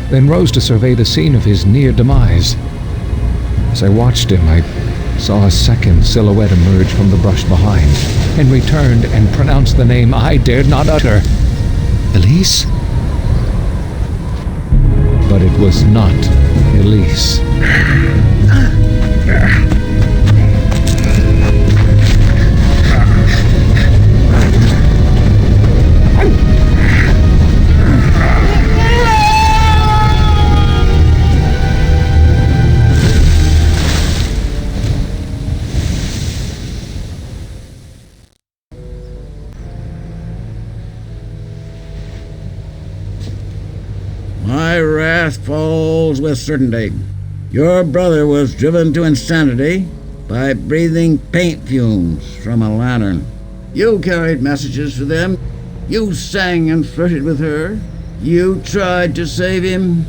then rose to survey the scene of his near demise. As I watched him, I saw a second silhouette emerge from the brush behind. Henry turned and pronounced the name I dared not utter. Elise? But it was not Elise. My wrath falls with certainty. Your brother was driven to insanity by breathing paint fumes from a lantern. You carried messages for them. You sang and flirted with her. You tried to save him.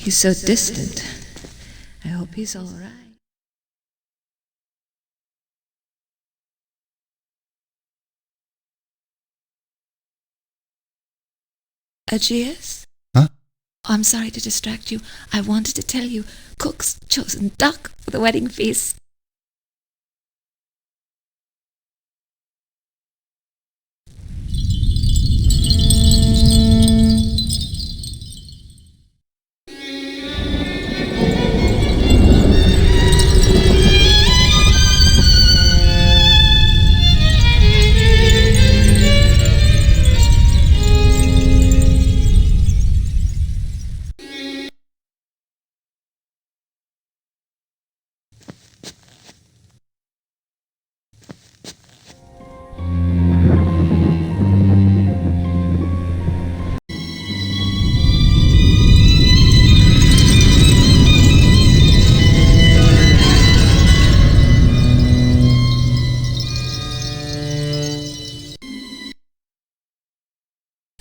He's so distant. I hope he's all right. Aegeus? Huh? I'm sorry to distract you. I wanted to tell you, Cook's chosen duck for the wedding feast.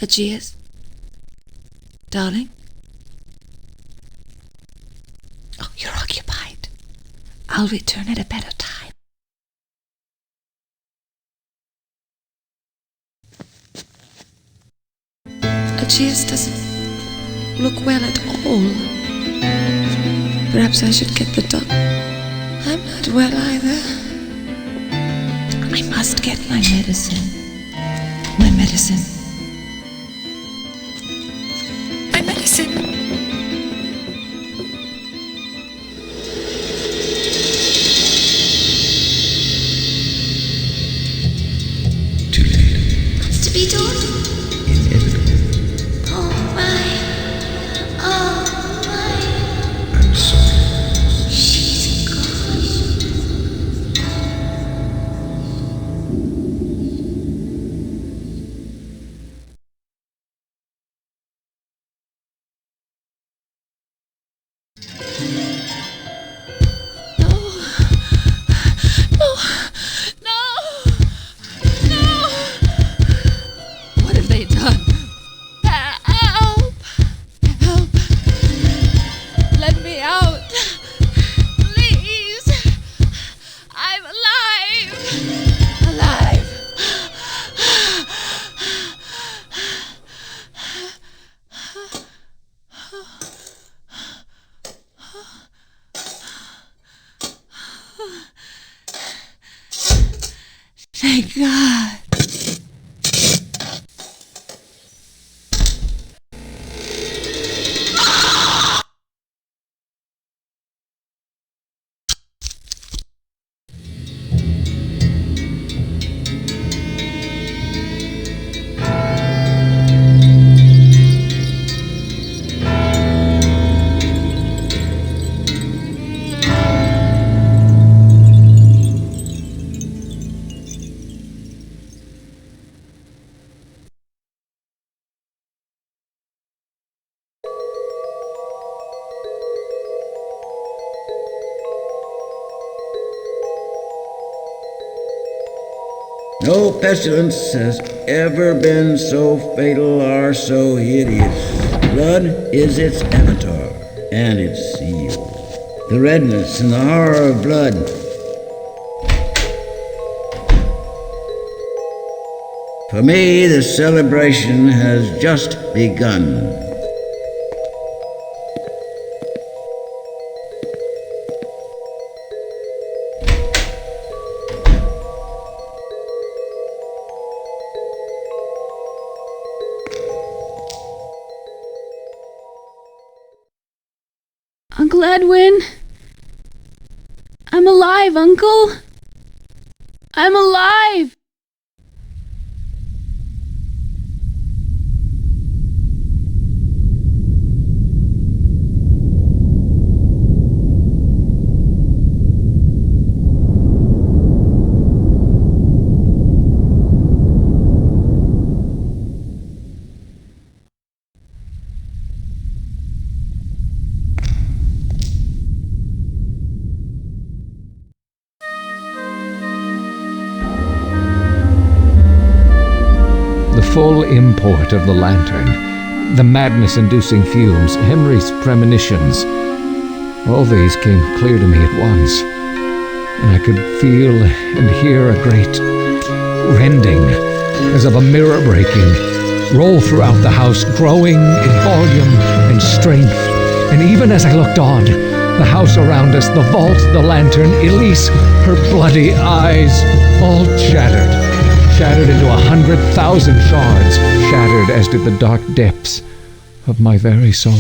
Aegeus? Darling? Oh, you're occupied. I'll return at a better time. Aegeus doesn't look well at all. Perhaps I should get the duck. I'm not well either. I must get my medicine. My medicine. My medicine. What's to be done? Oh my. Oh my. I'm sorry. She's gone. What have they done? Help! Help! Let me out! Please! I'm alive! Alive! Thank God! No pestilence has ever been so fatal or so hideous. Blood is its avatar and its seal. The redness and the horror of blood. For me, the celebration has just begun. Uncle Edwin? I'm alive, Uncle! I'm alive! The full import of the lantern the madness-inducing fumes, Henry's premonitions. All these came clear to me at once, and I could feel and hear a great rending, as of a mirror breaking, roll throughout the house, growing in volume and strength. And even as I looked on, the house around us, the vault, the lantern, Elise, her bloody eyes, all shattered into 100,000 shards, shattered as did the dark depths of my very soul.